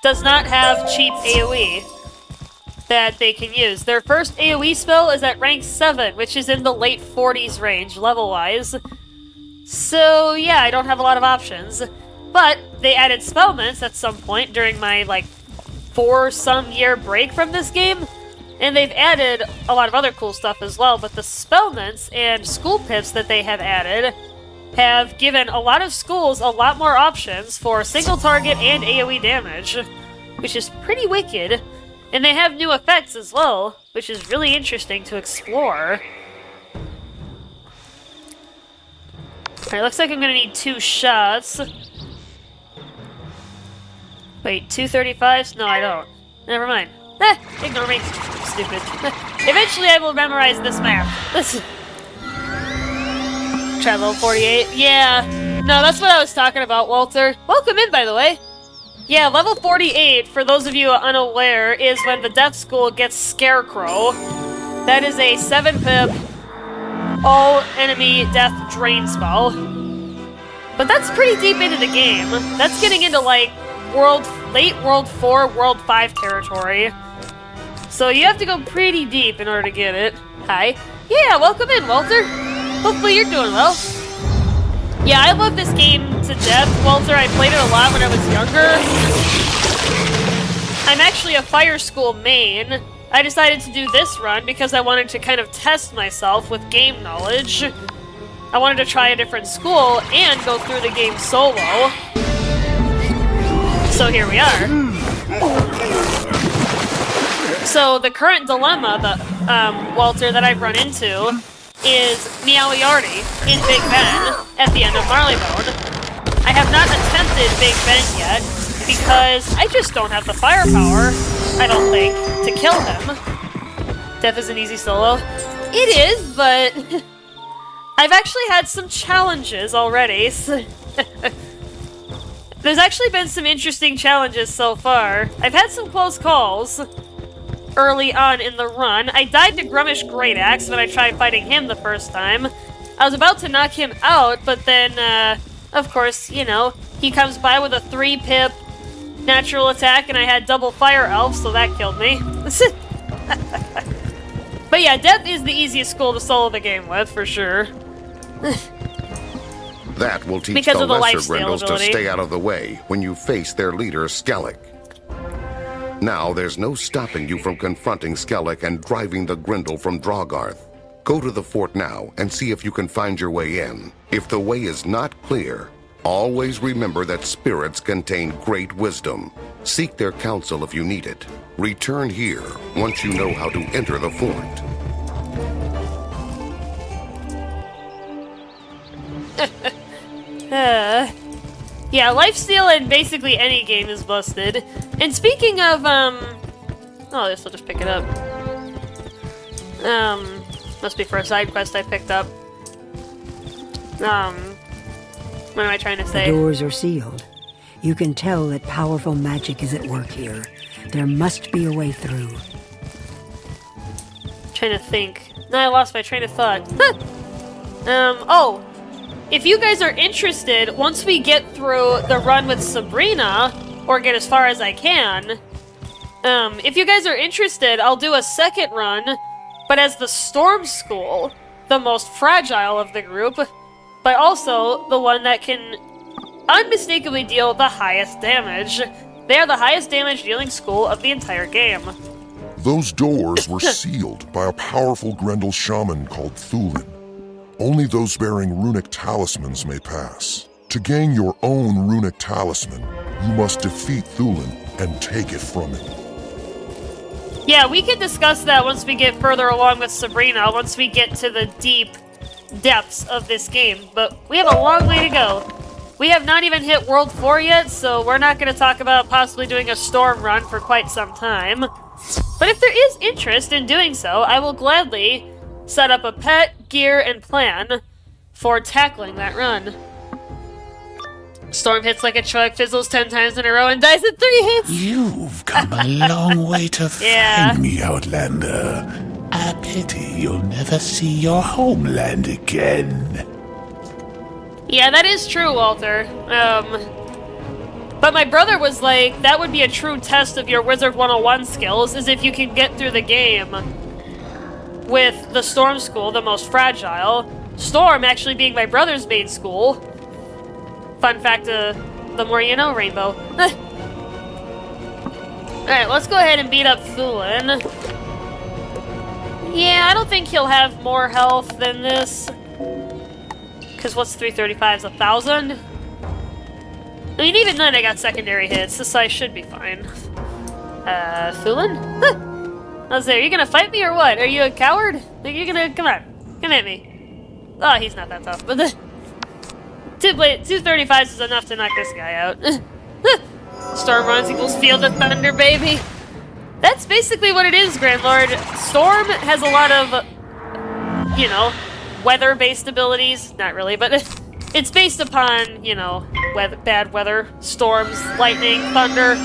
does not have cheap AoE that they can use. Their first AoE spell is at rank 7, which is in the late 40s range, level-wise. So, yeah, I don't have a lot of options. But they added spellments at some point during my, 4-some-year break from this game. And they've added a lot of other cool stuff as well. But the spellments and school pips that they have added have given a lot of schools a lot more options for single target and AoE damage, which is pretty wicked. And they have new effects as well, which is really interesting to explore. Alright, looks like I'm gonna need 2 shots. Wait, 235s? No, I don't. Never mind. Ignore me. I'm stupid. Eventually I will memorize this map. Try level 48. Yeah. No, that's what I was talking about, Walter. Welcome in, by the way. Yeah, level 48, for those of you unaware, is when the Death School gets Scarecrow. That is a 7-pip all enemy death drain spell. But that's pretty deep into the game. That's getting into late World 4, World 5 territory. So you have to go pretty deep in order to get it. Hi. Yeah, welcome in, Walter. Hopefully you're doing well. Yeah, I love this game to death, Walter. I played it a lot when I was younger. I'm actually a Fire School main. I decided to do this run because I wanted to kind of test myself with game knowledge. I wanted to try a different school and go through the game solo. So here we are. So the current dilemma, Walter, that I've run into is Meowiarty in Big Ben at the end of Marleybone. I have not attempted Big Ben yet because I just don't have the firepower, I don't think, to kill him. Death is an easy solo. It is, but I've actually had some challenges already. There's actually been some interesting challenges so far. I've had some close calls early on in the run. I died to Grummish Great Axe when I tried fighting him the first time. I was about to knock him out, but then, of course, you know, he comes by with a 3-pip natural attack, and I had double Fire Elf, so that killed me. But yeah, Death is the easiest school to solo the game with, for sure. That will teach because the of the lesser lifesteal Grendels to ability. stay out of the way when you face their leader, Skellig. Now there's no stopping you from confronting Skellig and driving the Grendel from Drogarth. Go to the fort now and see if you can find your way in. If the way is not clear, always remember that spirits contain great wisdom. Seek their counsel if you need it. Return here once you know how to enter the fort. Yeah, lifesteal in basically any game is busted. And speaking of, oh, I guess I'll just pick it up. Must be for a side quest I picked up. What am I trying to say? The doors are sealed. You can tell that powerful magic is at work here. There must be a way through. Trying to think. No, I lost my train of thought. Oh! if you guys are interested, once we get through the run with Sabrina, or get as far as I can, if you guys are interested, I'll do a second run, but as the Storm School, the most fragile of the group, but also the one that can unmistakably deal the highest damage. They are the highest damage dealing school of the entire game. Those doors were sealed by a powerful Grendel shaman called Thulin. Only those bearing runic talismans may pass. To gain your own runic talisman, you must defeat Thulin and take it from him. Yeah, we can discuss that once we get further along with Sabrina, once we get to the deep depths of this game, but we have a long way to go. We have not even hit World 4 yet, so we're not going to talk about possibly doing a storm run for quite some time. But if there is interest in doing so, I will gladly set up a pet, gear, and plan for tackling that run. Storm hits like a truck, fizzles 10 times in a row, and dies in 3 hits! You've come a long way to Yeah. find me, Outlander. A pity you'll never see your homeland again. Yeah, that is true, Walter. But my brother was like, that would be a true test of your Wizard101 skills, is if you can get through the game with the Storm School, the most fragile. Storm actually being my brother's main school. Fun fact, the more you know, Rainbow. Alright, let's go ahead and beat up Thulin. Yeah, I don't think he'll have more health than this. Because what's 335 is 1,000? I mean, even then I got secondary hits, so I should be fine. Thulin? I was there. Are you gonna fight me or what? Are you a coward? Are you gonna... Come on. Come at me. Oh, he's not that tough, but the... 235s is enough to knock this guy out. Storm runs equals Field of Thunder, baby. That's basically what it is, Grand Lord. Storm has a lot of, you know, weather-based abilities. Not really, but it's based upon, you know, bad weather, storms, lightning, thunder.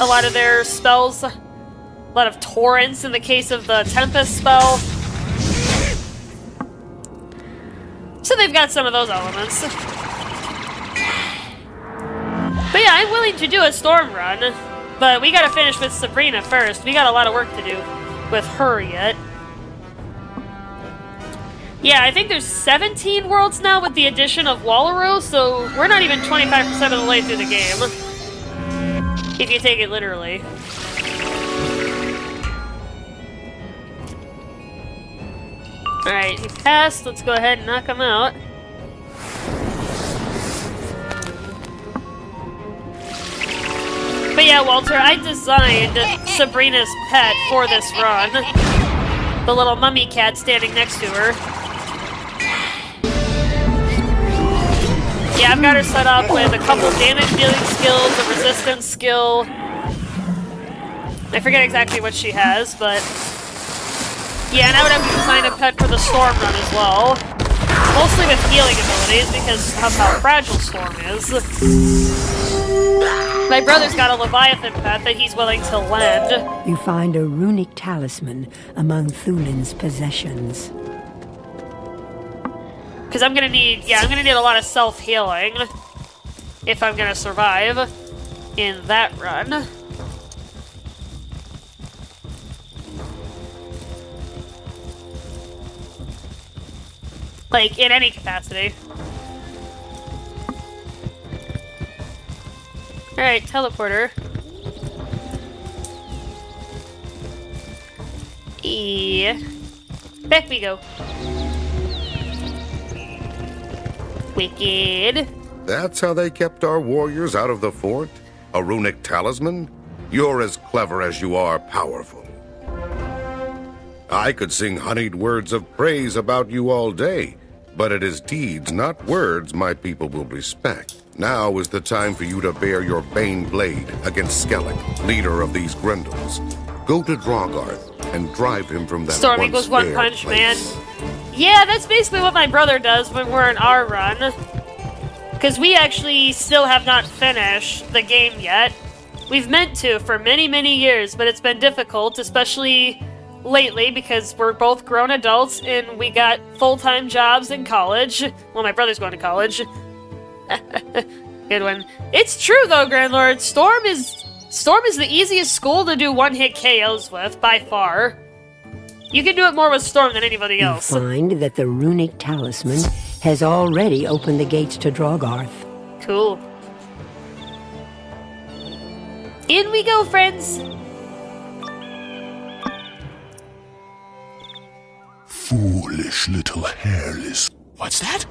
A lot of their spells. A lot of torrents in the case of the Tempest spell. So they've got some of those elements. But yeah, I'm willing to do a storm run. But we gotta finish with Sabrina first. We got a lot of work to do with her yet. Yeah, I think there's 17 worlds now with the addition of Wallaroo, so we're not even 25% of the way through the game. If you take it literally. Alright, he passed. Let's go ahead and knock him out. But yeah, Walter, I designed Sabrina's pet for this run. The little mummy cat standing next to her. Yeah, I've got her set up with a couple damage dealing skills, a resistance skill. I forget exactly what she has, but... Yeah, and I would have designed a pet for the Storm run as well. Mostly with healing abilities, because of how fragile Storm is. My brother's got a Leviathan pet that he's willing to lend. You find a runic talisman among Thulin's possessions. Because I'm gonna need a lot of self-healing if I'm gonna survive in that run. Like, in any capacity. Alright, teleporter. Back we go. Wicked. That's how they kept our warriors out of the fort? A runic talisman? You're as clever as you are powerful. I could sing honeyed words of praise about you all day, but it is deeds, not words, my people will respect. Now is the time for you to bear your Bane blade against Skellig, leader of these Grendels. Go to Drogarth and drive him from that Storm equals one punch, man. Yeah, that's basically what my brother does when we're in our run. Because we actually still have not finished the game yet. We've meant to for many, many years, but it's been difficult, especially lately because we're both grown adults and we got full-time jobs in college. Well, my brother's going to college. Good one. It's true though, Grandlord. Storm is the easiest school to do one-hit KOs with, by far. You can do it more with Storm than anybody else. You find that the runic talisman has already opened the gates to Drogarth. Cool. In we go, friends! Foolish little hairless. What's that?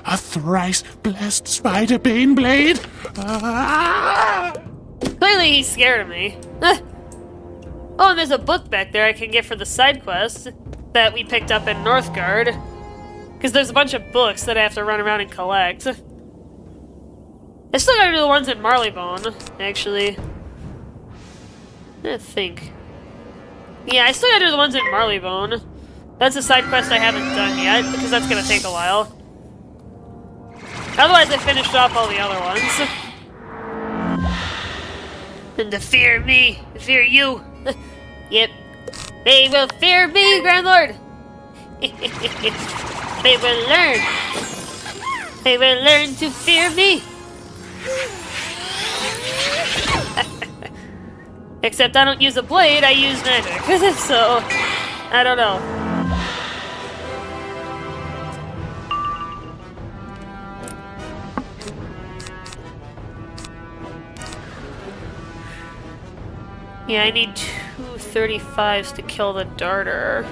A thrice-blessed spider-bane blade? Ah! Clearly he's scared of me. Oh, and there's a book back there I can get for the side quest that we picked up in Northgard. Because there's a bunch of books that I have to run around and collect. I still gotta do the ones in Marleybone, actually. I think. Yeah, I still gotta do the ones in Marleybone. That's a side quest I haven't done yet, because that's gonna take a while. Otherwise, I finished off all the other ones. And to fear me, to fear you. Yep. They will fear me, Grandlord. They will learn. They will learn to fear me. Except I don't use a blade, I use magic. So, I don't know. Yeah, I need 235s to kill the darter.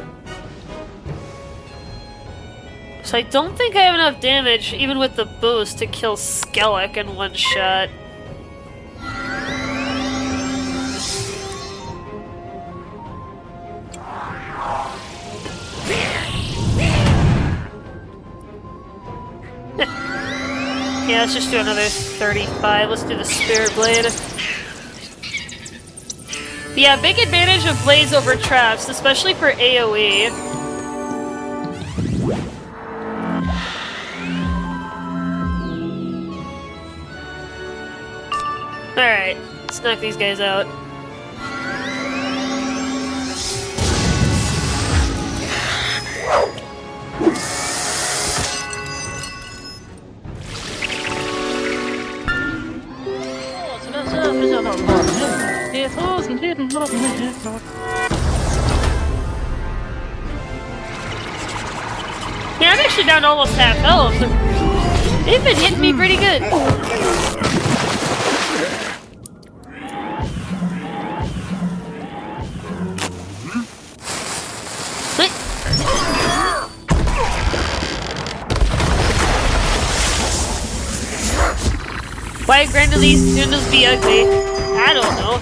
So I don't think I have enough damage, even with the boost, to kill Skellig in one shot. Yeah, let's just do another 35. Let's do the Spirit Blade. Yeah, big advantage of blades over traps, especially for AoE. Alright, let's knock these guys out. Yeah, I'm actually down to almost half health. They've been hitting me pretty good. Why grant these noodles be ugly? I don't know.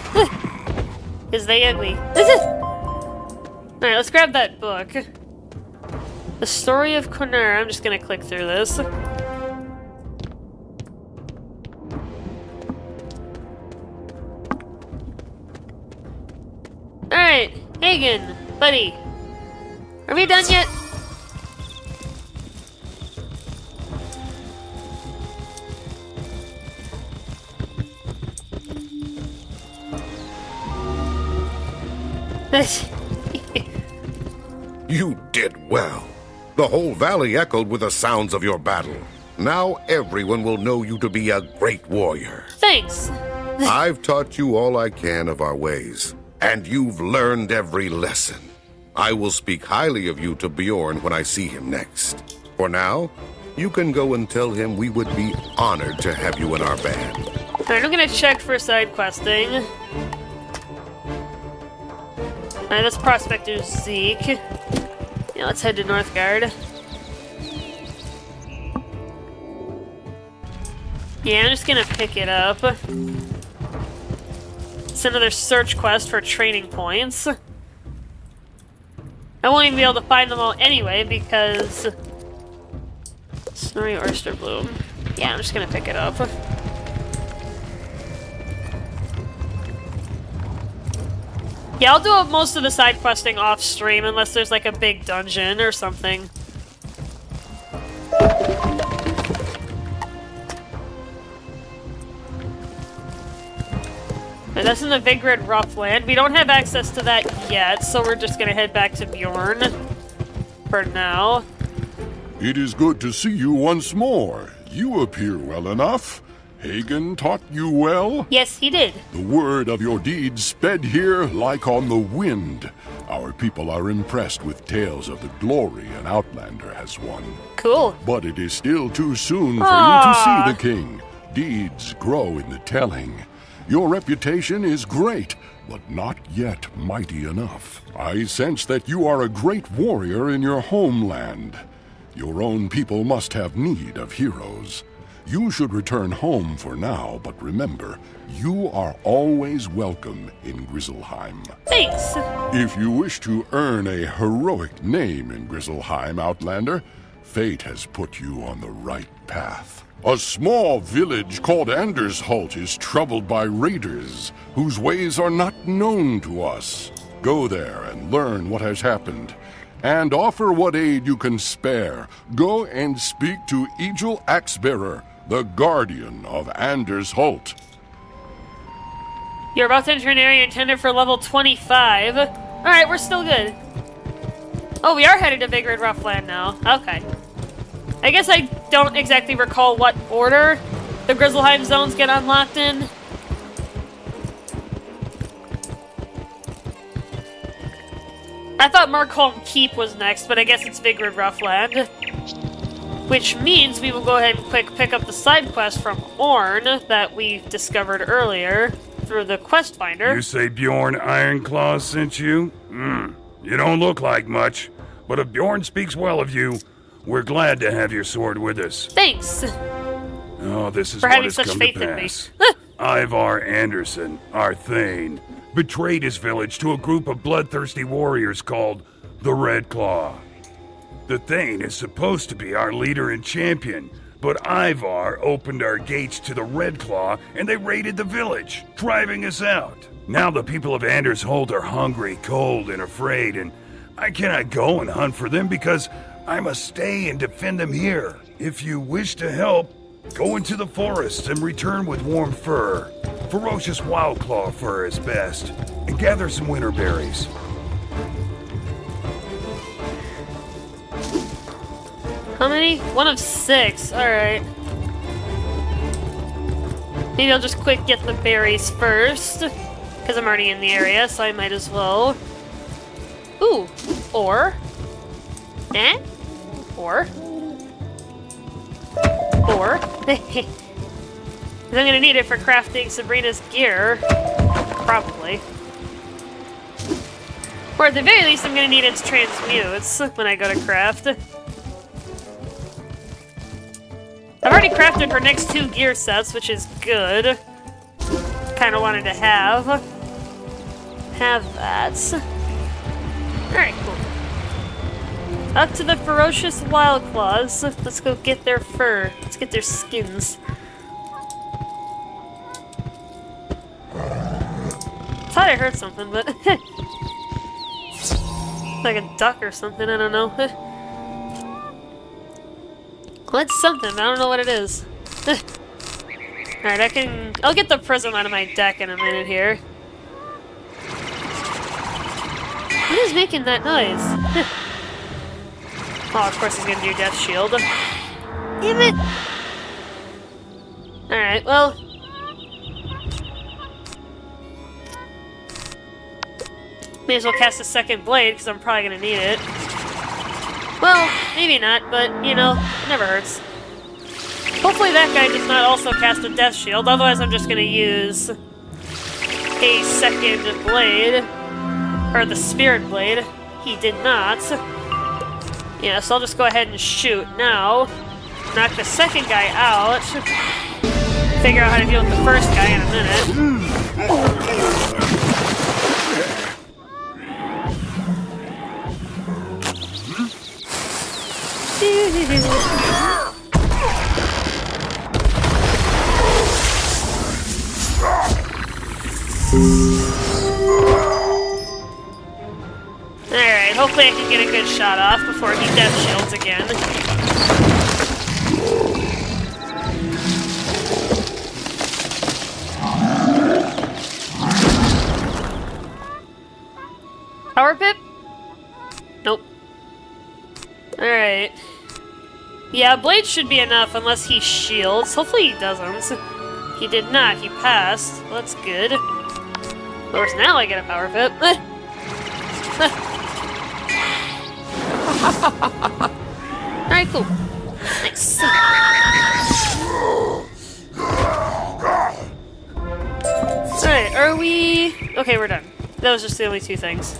Is they ugly? Alright, let's grab that book. The Story of Konar. I'm just gonna click through this. Alright, Hagen, buddy. Are we done yet? You did well. The whole valley echoed with the sounds of your battle. Now everyone will know you to be a great warrior. Thanks. I've taught you all I can of our ways, and you've learned every lesson. I will speak highly of you to Bjorn when I see him next. For now, you can go and tell him we would be honored to have you in our band. Alright, I'm gonna check for side questing. Alright, that's Prospector Zeke. Yeah, let's head to Northgard. Yeah, I'm just gonna pick it up. It's another search quest for training points. I won't even be able to find them all anyway because... Snorri Oysterbloom. Yeah, I'm just gonna pick it up. Yeah, I'll do most of the side questing off stream unless there's like a big dungeon or something. But that's in the Vigrid Roughland. We don't have access to that yet, so we're just gonna head back to Bjorn for now. It is good to see you once more. You appear well enough. Hagen taught you well? Yes, he did. The word of your deeds sped here like on the wind. Our people are impressed with tales of the glory an Outlander has won. Cool. But it is still too soon for you to see the king. Deeds grow in the telling. Your reputation is great, but not yet mighty enough. I sense that you are a great warrior in your homeland. Your own people must have need of heroes. You should return home for now, but remember, you are always welcome in Grizzleheim. Thanks. If you wish to earn a heroic name in Grizzleheim, Outlander, fate has put you on the right path. A small village called Andersholt is troubled by raiders whose ways are not known to us. Go there and learn what has happened, and offer what aid you can spare. Go and speak to Egil Axebearer, the guardian of Andersholt. You're about to enter an area intended for level 25. Alright, we're still good. Oh, we are headed to Vigrid Roughland now. Okay. I guess I don't exactly recall what order the Grizzleheim zones get unlocked in. I thought Markholm Keep was next, but I guess it's Vigrid Roughland. Which means we will go ahead and pick up the side quest from Orn that we discovered earlier through the quest finder. You say Bjorn Ironclaw sent you? You don't look like much, but if Bjorn speaks well of you, we're glad to have your sword with us. Thanks. Oh, this is for what having has such come faith to in me. pass. Ivar Anderson, our Thane, betrayed his village to a group of bloodthirsty warriors called the Red Claw. The Thane is supposed to be our leader and champion, but Ivar opened our gates to the Red Claw and they raided the village, driving us out. Now the people of Andersholt are hungry, cold, and afraid, and I cannot go and hunt for them because I must stay and defend them here. If you wish to help, go into the forests and return with warm fur. Ferocious wildclaw fur is best, and gather some winter berries. How many? 1 of 6. Alright. Maybe I'll just quick get the berries first. Because I'm already in the area, so I might as well. Ooh. Or. Or. Because I'm gonna need it for crafting Sabrina's gear. Probably. Or at the very least, I'm gonna need its transmutes when I go to craft. I've already crafted her next 2 gear sets, which is good. Kinda wanted to have that. Alright, cool. Up to the ferocious wild claws. Let's go get their fur. Let's get their skins. Thought I heard something, but like a duck or something, I don't know. Well, it's something, I don't know what it is. Alright, I'll get the prism out of my deck in a minute here. What is making that noise? Oh, of course he's gonna do Death Shield. Damn it! Alright, well. May as well cast a second blade, because I'm probably gonna need it. Well, maybe not, but, you know, it never hurts. Hopefully that guy does not also cast a Death Shield, otherwise I'm just gonna use a second blade. Or the Spirit Blade. He did not. Yeah, so I'll just go ahead and shoot now. Knock the second guy out. Figure out how to deal with the first guy in a minute. Alright, hopefully I can get a good shot off before he death shields again. power pip? Nope. Alright. Yeah, blade should be enough unless he shields. Hopefully he doesn't. He did not. He passed. Well, that's good. Of course, now I get a power pip. Alright, cool. Nice. Alright, are we... Okay, we're done. That was just the only two things.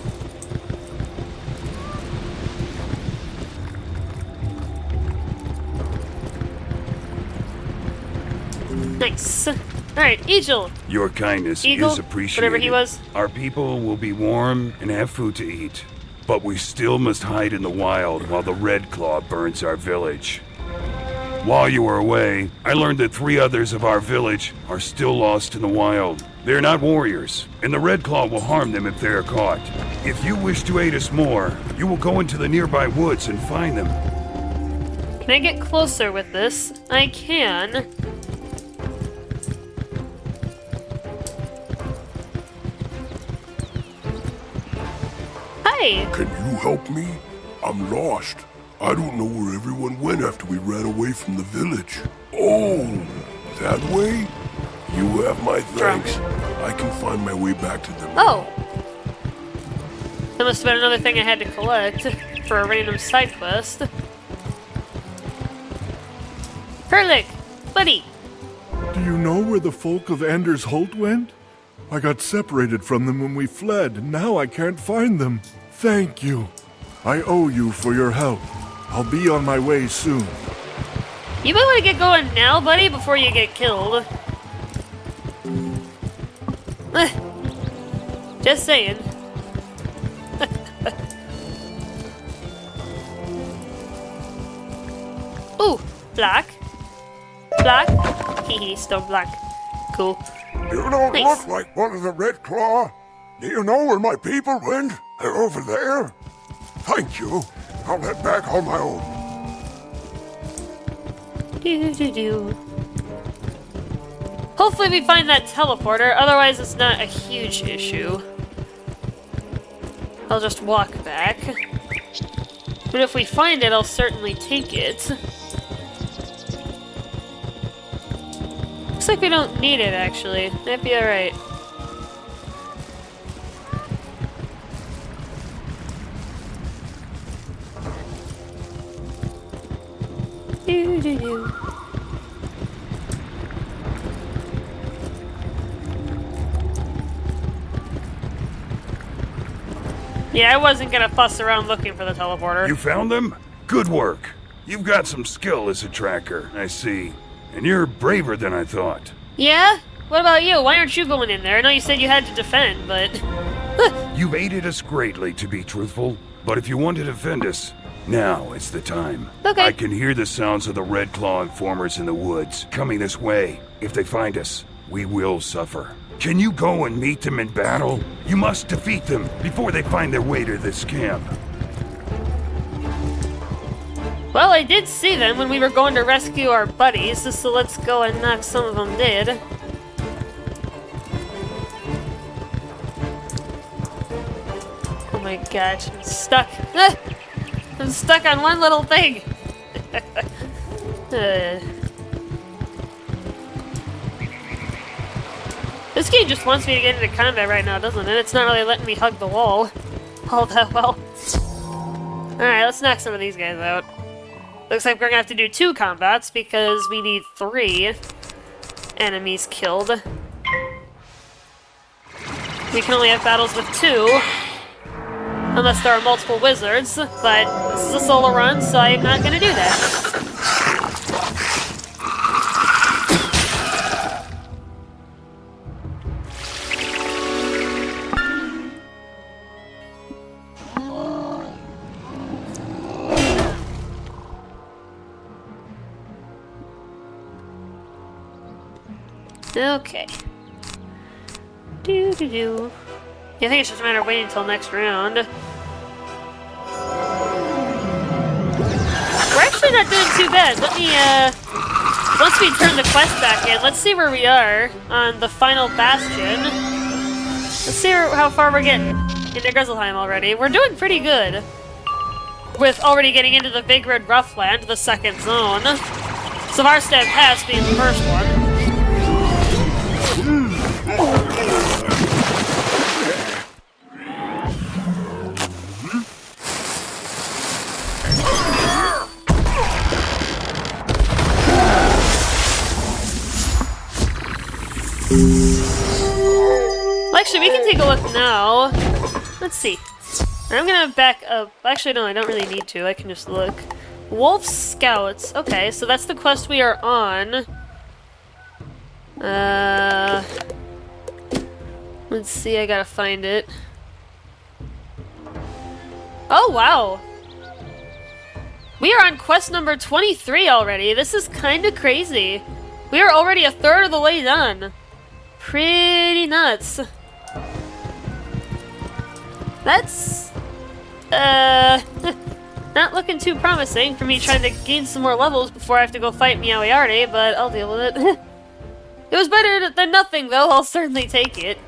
Nice. Alright, Eagle. Your kindness Eagle, is appreciated. whatever he was. Our people will be warm and have food to eat. But we still must hide in the wild while the Red Claw burns our village. While you were away, I learned that 3 others of our village are still lost in the wild. They're not warriors, and the Red Claw will harm them if they are caught. If you wish to aid us more, you will go into the nearby woods and find them. Can I get closer with this? I can. Hi! Can you help me? I'm lost. I don't know where everyone went after we ran away from the village. Oh, that way? You have my thanks. I can find my way back to them. Oh! That must have been another thing I had to collect for a random side quest. Perlick! Buddy! Do you know where the folk of Anders Holt went? I got separated from them when we fled, and now I can't find them. Thank you. I owe you for your help. I'll be on my way soon. You might want to get going now, buddy, before you get killed. Just saying. Ooh, black. Black. Hehe, still black. Cool. You don't Nice. look like one of the Red Claw. Do you know where my people went? They're over there. Thank you. I'll head back on my own. Hopefully we find that teleporter, otherwise it's not a huge issue. I'll just walk back. But if we find it, I'll certainly take it. Looks like we don't need it, actually. That'd be alright. Do-do-do. Yeah, I wasn't gonna fuss around looking for the teleporter. You found them? Good work. You've got some skill as a tracker, I see. And you're braver than I thought. Yeah? What about you? Why aren't you going in there? I know you said you had to defend, but... You've aided us greatly, to be truthful. But if you want to defend us, now is the time. Okay. I can hear the sounds of the Red Claw informers in the woods, coming this way. If they find us, we will suffer. Can you go and meet them in battle? You must defeat them before they find their way to this camp. Well, I did see them when we were going to rescue our buddies, so let's go and knock some of them dead. Oh my gosh, I'm stuck. I'm stuck on one little thing. This game just wants me to get into combat right now, doesn't it? It's not really letting me hug the wall all that well. Alright, let's knock some of these guys out. Looks like we're gonna have to do 2 combats because we need 3 enemies killed. We can only have battles with 2. Unless there are multiple wizards, but this is a solo run, so I'm not gonna do that. Okay. Do-do-do. Yeah, I think it's just a matter of waiting until next round. We're actually not doing too bad. Let me, once we turn the quest back in, let's see where we are on the final bastion. Let's see how far we're getting. into Grizzleheim already. We're doing pretty good. With already getting into the Big Red Roughland, the second zone. Savarstad Pass being the first one. Well, actually, we can take a look now. Let's see. I'm gonna back up. Actually, no, I don't really need to. I can just look. Wolf Scouts. Okay, so that's the quest we are on. Let's see, I gotta find it. Oh, wow. We are on quest number 23 already. This is kinda crazy. We are already a third of the way done. Pretty nuts. That's... not looking too promising for me trying to gain some more levels before I have to go fight Meowiardi, but I'll deal with it. It was better than nothing, though. I'll certainly take it.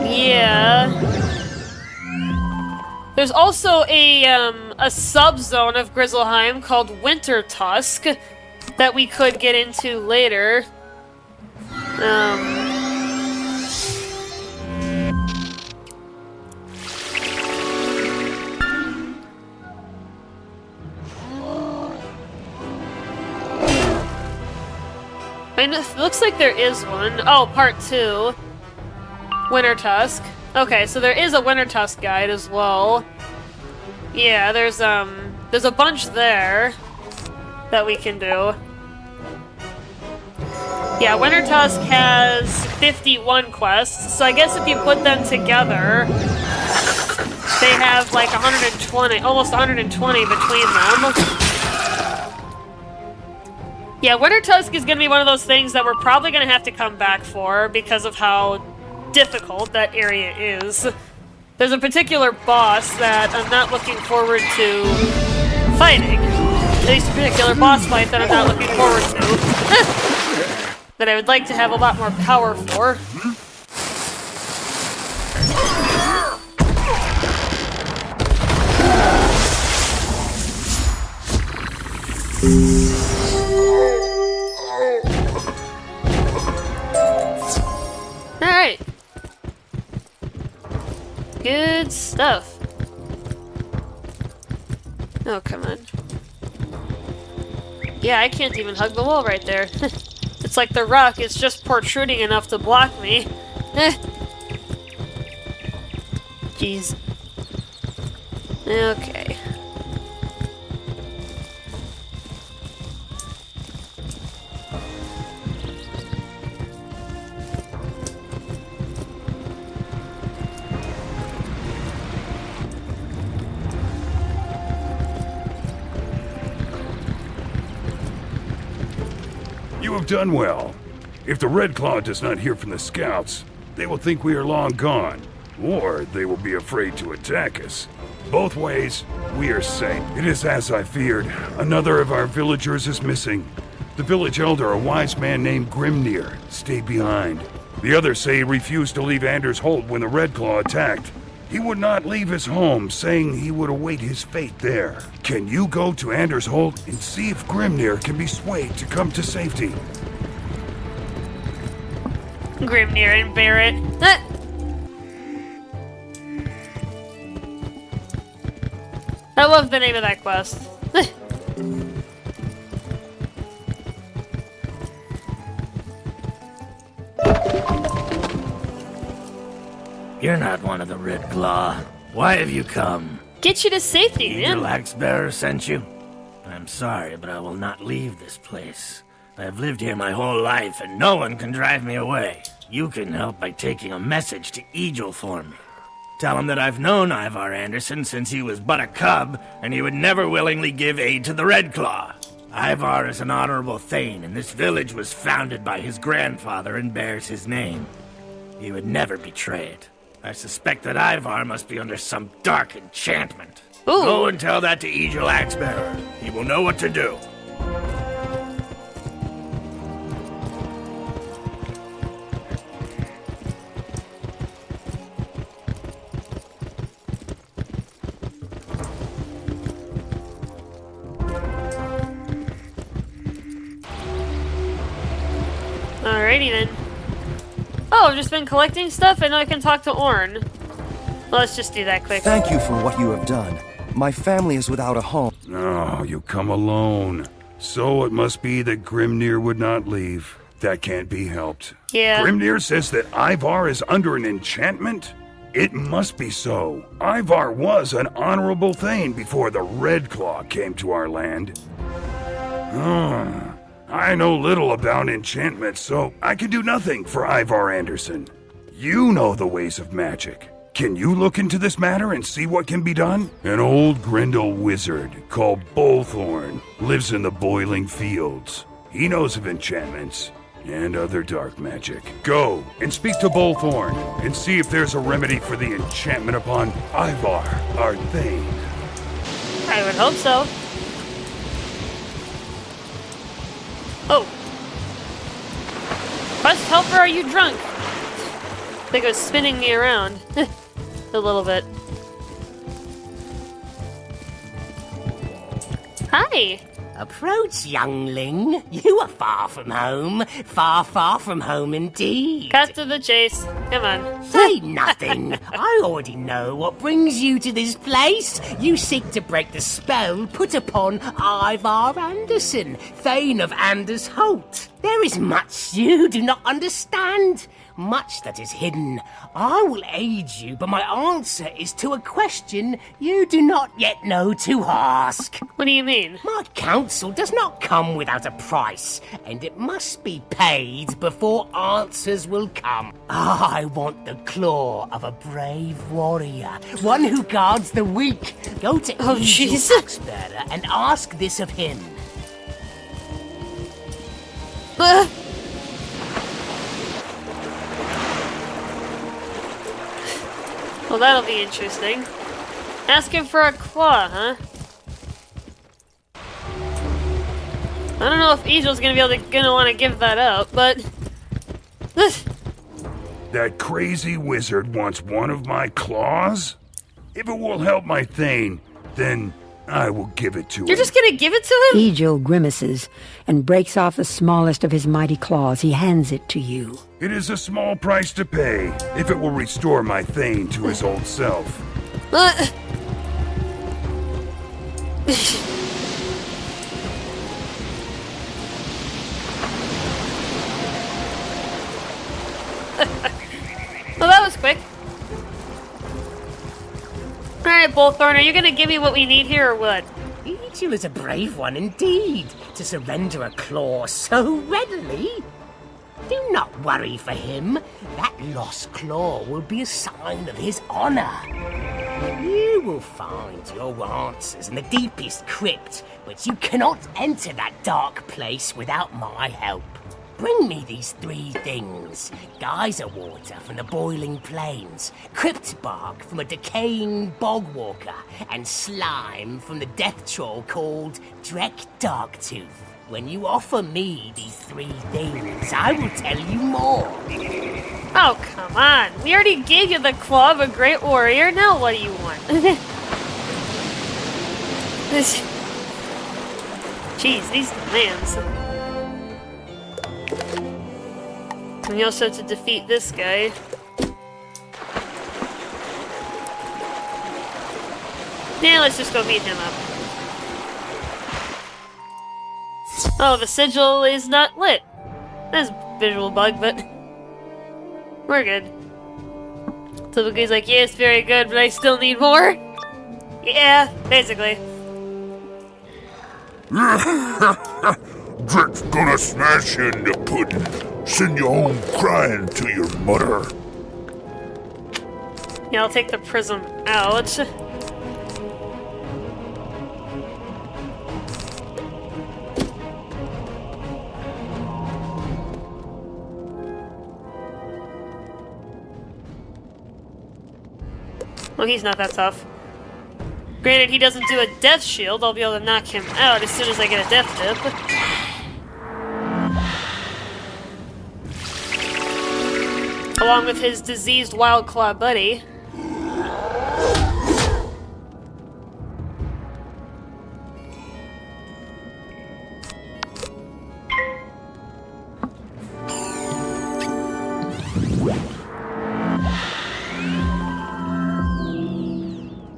Yeah. There's also a sub-zone of Grizzleheim called Winter Tusk that we could get into later. It looks like there is one. Oh, part 2. Winter Tusk. Okay, so there is a Winter Tusk guide as well. Yeah, there's a bunch there that we can do. Yeah, Winter Tusk has 51 quests, so I guess if you put them together, they have like 120, almost 120 between them. Yeah, Winter Tusk is going to be one of those things that we're probably going to have to come back for because of how difficult that area is. There's a particular boss that I'm not looking forward to fighting. At least a particular boss fight that I'm not looking forward to. That I would like to have a lot more power for. Alright. Good stuff. Oh, come on. Yeah, I can't even hug the wall right there. It's like the rock is just protruding enough to block me. Jeez. Okay. You have done well. If the Red Claw does not hear from the scouts, they will think we are long gone, or they will be afraid to attack us. Both ways, we are safe. It is as I feared. Another of our villagers is missing. The village elder, a wise man named Grimnir, stayed behind. The others say he refused to leave Anders Holt when the Red Claw attacked. He would not leave his home, saying he would await his fate there. Can you go to Anders Holt and see if Grimnir can be swayed to come to safety? Grimnir and Barrett. I love the name of that quest. You're not one of the Red Claw. Why have you come? Get you to safety, man. The axe bearer sent you? I'm sorry, but I will not leave this place. I have lived here my whole life, and no one can drive me away. You can help by taking a message to Egil for me. Tell him that I've known Ivar Anderson since he was but a cub, and he would never willingly give aid to the Red Claw. Ivar is an honorable thane, and this village was founded by his grandfather and bears his name. He would never betray it. I suspect that Ivar must be under some dark enchantment. Ooh. Go and tell that to Egil Axebearer. He will know what to do. Alrighty then. Oh, I've just been collecting stuff and now I can talk to Orn. Well, let's just do that quick. Thank you for what you have done. My family is without a home. Oh, you come alone. So it must be that Grimnir would not leave. That can't be helped. Yeah. Grimnir says that Ivar is under an enchantment? It must be so. Ivar was an honorable thane before the Red Claw came to our land. I know little about enchantments, so I can do nothing for Ivar Anderson. You know the ways of magic. Can you look into this matter and see what can be done? An old Grendel wizard called Bolthorn lives in the Boiling Fields. He knows of enchantments and other dark magic. Go and speak to Bolthorn and see if there's a remedy for the enchantment upon Ivar, our thane. I would hope so. Oh. Quest helper, are you drunk? I think it was spinning me around. A little bit. Hi! Approach, youngling. You are far from home. Far, far from home indeed. Cut to the chase. Come on. Say nothing. I already know what brings you to this place. You seek to break the spell put upon Ivar Anderson, Thane of Anders Holt. There is much you do not understand. Much that is hidden. I will aid you, but my answer is to a question you do not yet know to ask. What do you mean? My counsel does not come without a price, and it must be paid before answers will come. I want the claw of a brave warrior, one who guards the weak. Go to Egil Axebearer and ask this of him. Well, that'll be interesting. Asking for a claw, huh? I don't know if Egil's gonna want to give that up, but That crazy wizard wants one of my claws? If it will help my thane, then I will give it to him. You're just gonna give it to him? Egil grimaces and breaks off the smallest of his mighty claws. He hands it to you. It is a small price to pay, if it will restore my thane to his old self. Well, that was quick. Alright, Bolthorn, are you gonna give me what we need here or what? Egil is a brave one indeed, to surrender a claw so readily. Do not worry for him. That lost claw will be a sign of his honor. You will find your answers in the deepest crypt, but you cannot enter that dark place without my help. Bring me these 3 things. Geyser water from the boiling plains, crypt bark from a decaying bog walker, and slime from the death troll called Drek Darktooth. When you offer me these 3 things, I will tell you more. Oh, come on. We already gave you the claw of a great warrior. Now what do you want? Jeez, these demands. And you also have to defeat this guy. Yeah, let's just go beat him up. Oh, the sigil is not lit. That's a visual bug, but we're good. So the guy's like, yeah, it's very good, but I still need more. Yeah, basically. Drek's gonna smash you into pudding. Send you home crying to your mother. Yeah, I'll take the prism out. Well, he's not that tough. Granted, he doesn't do a death shield. I'll be able to knock him out as soon as I get a death dip. Along with his diseased wild claw buddy.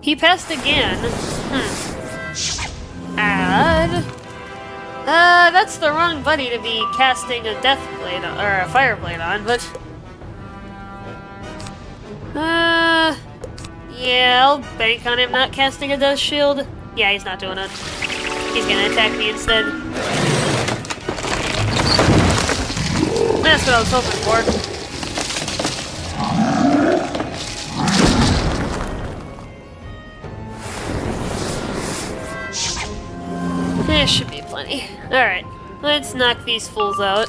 He passed again. Add. That's the wrong buddy to be casting a death blade on, or a fire blade on, but. Yeah, I'll bank on him not casting a death shield. Yeah, he's not doing it. He's gonna attack me instead. That's what I was hoping for. There should be plenty. Alright, let's knock these fools out.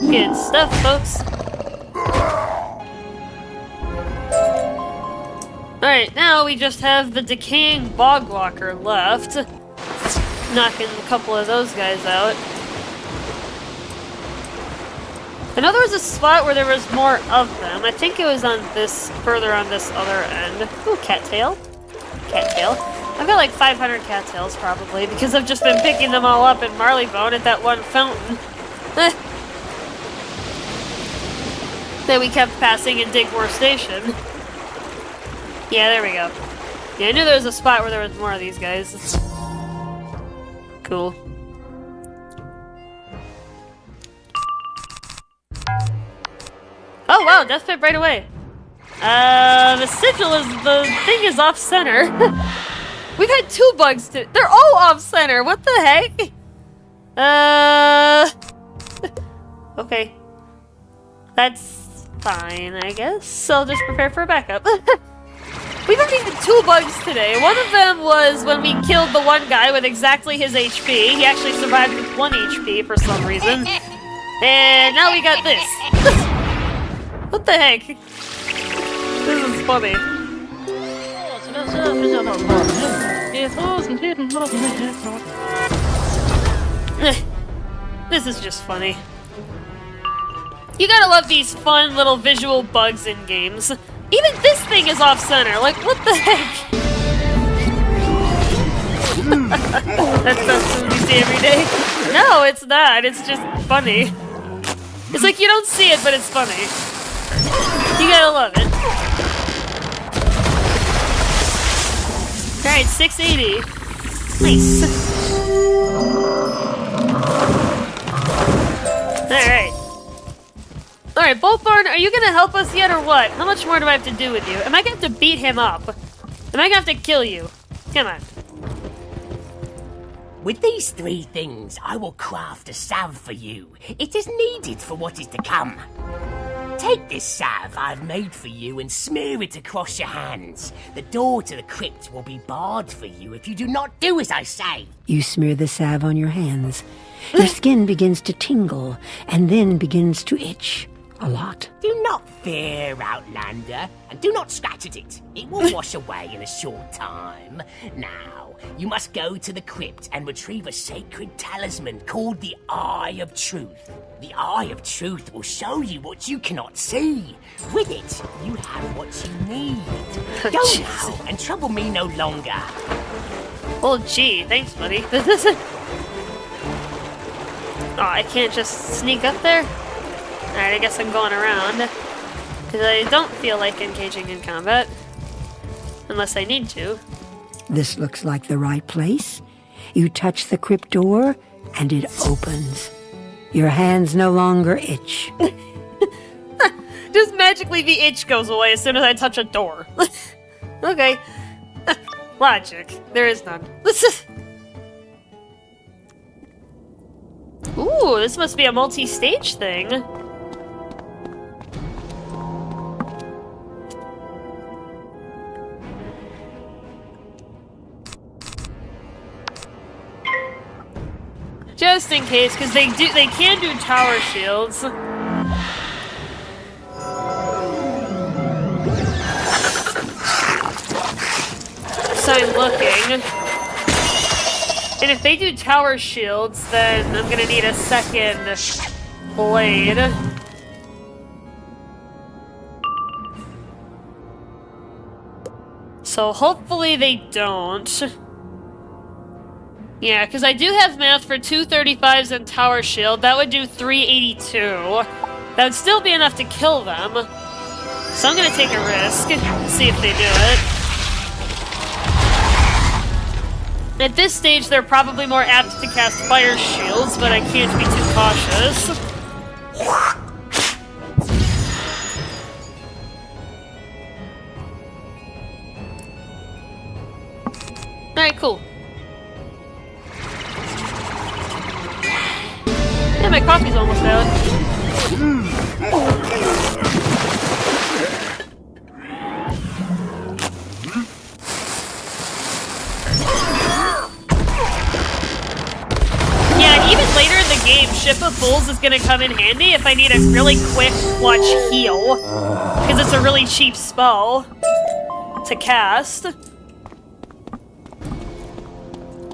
Good stuff, folks. Alright, now we just have the decaying bogwalker left. Knocking a couple of those guys out. I know there was a spot where there was more of them. I think it was on this, further on this other end. Ooh, cattail. Cattail. I've got like 500 cattails probably, because I've just been picking them all up in Marleybone at that one fountain. That we kept passing in Digmore Station. Yeah, there we go. Yeah, I knew there was a spot where there was more of these guys. Cool. Oh wow, death pip right away. The sigil is, the thing is off center. We've had 2 bugs to, they're all off center, what the heck? Okay. That's fine, I guess. I'll just prepare for a backup. We've already had 2 bugs today. One of them was when we killed the one guy with exactly his HP. He actually survived with 1 HP for some reason. And now we got this. What the heck? This is funny. This is just funny. You gotta love these fun little visual bugs in games. Even this thing is off-center. Like, what the heck? That's not something you see every day. No, it's not. It's just funny. It's like you don't see it, but it's funny. You gotta love it. Alright, 680. Nice. Alright. Alright, Bolthorn, are you gonna help us yet or what? How much more do I have to do with you? Am I gonna have to beat him up? Am I gonna have to kill you? Come on. With these 3 things, I will craft a salve for you. It is needed for what is to come. Take this salve I've made for you and smear it across your hands. The door to the crypt will be barred for you if you do not do as I say. You smear the salve on your hands. Your skin begins to tingle and then begins to itch. A lot. Do not fear, Outlander, and do not scratch at it. It will wash away in a short time. Now, you must go to the crypt and retrieve a sacred talisman called the Eye of Truth. The Eye of Truth will show you what you cannot see. With it, you have what you need. Go now and trouble me no longer. Well, gee, thanks, buddy. Oh, I can't just sneak up there? Alright, I guess I'm going around. Because I don't feel like engaging in combat. Unless I need to. This looks like the right place. You touch the crypt door, and it opens. Your hands no longer itch. Just magically the itch goes away as soon as I touch a door. Okay. Logic. There is none. Ooh, this must be a multi-stage thing. Just in case, because they can do tower shields. So I'm looking. And if they do tower shields, then I'm gonna need a second blade. So hopefully they don't. Yeah, because I do have math for 235s and tower shield. That would do 382. That would still be enough to kill them. So I'm gonna take a risk, see if they do it. At this stage, they're probably more apt to cast fire shields, but I can't be too cautious. Alright, cool. Yeah, my coffee's almost out. Yeah, and even later in the game, Ship of Fools is gonna come in handy if I need a really quick clutch heal. Because it's a really cheap spell to cast.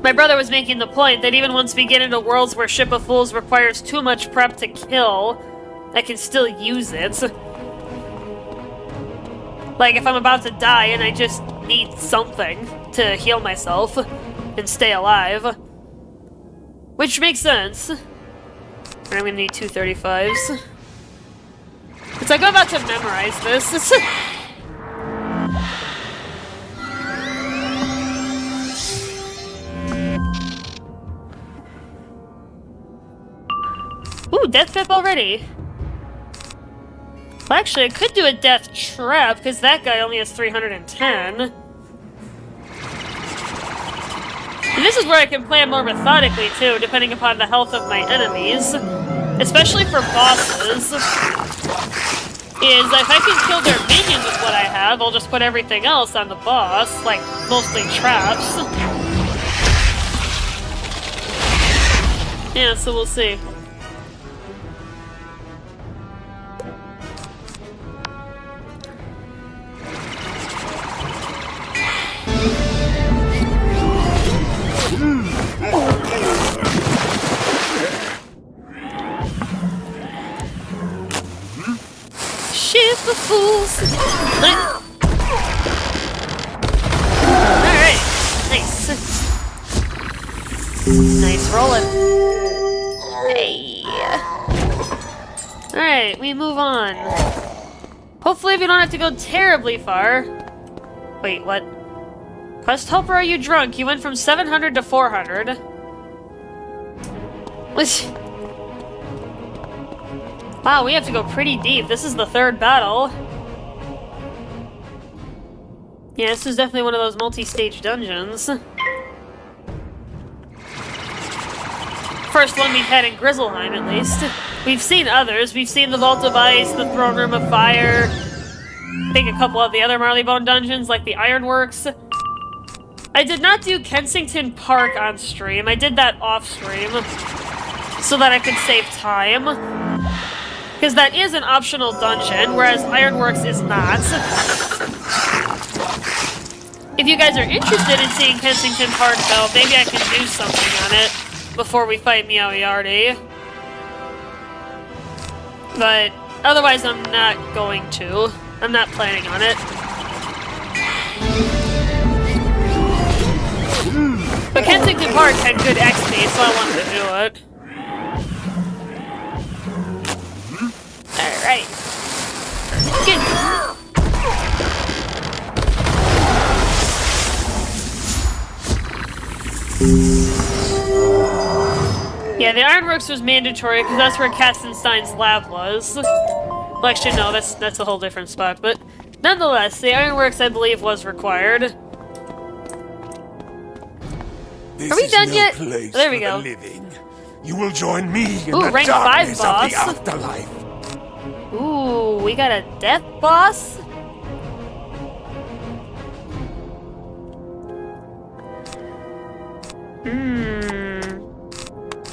My brother was making the point that even once we get into worlds where Ship of Fools requires too much prep to kill, I can still use it. Like, if I'm about to die and I just need something to heal myself and stay alive. Which makes sense. And I'm gonna need 235s. It's like I'm about to memorize this. Ooh, death trap already. Well, actually, I could do a death trap, because that guy only has 310. And this is where I can plan more methodically, too, depending upon the health of my enemies. Especially for bosses. Is if I can kill their minions with what I have, I'll just put everything else on the boss, like, mostly traps. Yeah, so we'll see. Ship of Fools! Alright, nice. Nice rolling. Hey. Alright, we move on. Hopefully we don't have to go terribly far. Wait, what? Quest helper, are you drunk? You went from 700 to 400. Which... Wow, we have to go pretty deep. This is the third battle. Yeah, this is definitely one of those multi-stage dungeons. First one we've had in Grizzleheim, at least. We've seen others. We've seen the Vault of Ice, the Throne Room of Fire. I think a couple of the other Marleybone dungeons, like the Ironworks. I did not do Kensington Park on stream. I did that off stream so that I could save time. Because that is an optional dungeon, whereas Ironworks is not. If you guys are interested in seeing Kensington Park, though, maybe I can do something on it before we fight Meow Yardy. But otherwise, I'm not going to. I'm not planning on it. But Kensington Park had good XP, so I wanted to do it. Alright. Good. Yeah, the Ironworks was mandatory because that's where Katzenstein's lab was. Well, actually, no, that's a whole different spot. But nonetheless, the Ironworks, I believe, was required. This Are we done no yet? place There we for go. the living. you will join me in Ooh, the rank 5 darkness of the boss. afterlife. Ooh, we got a death boss?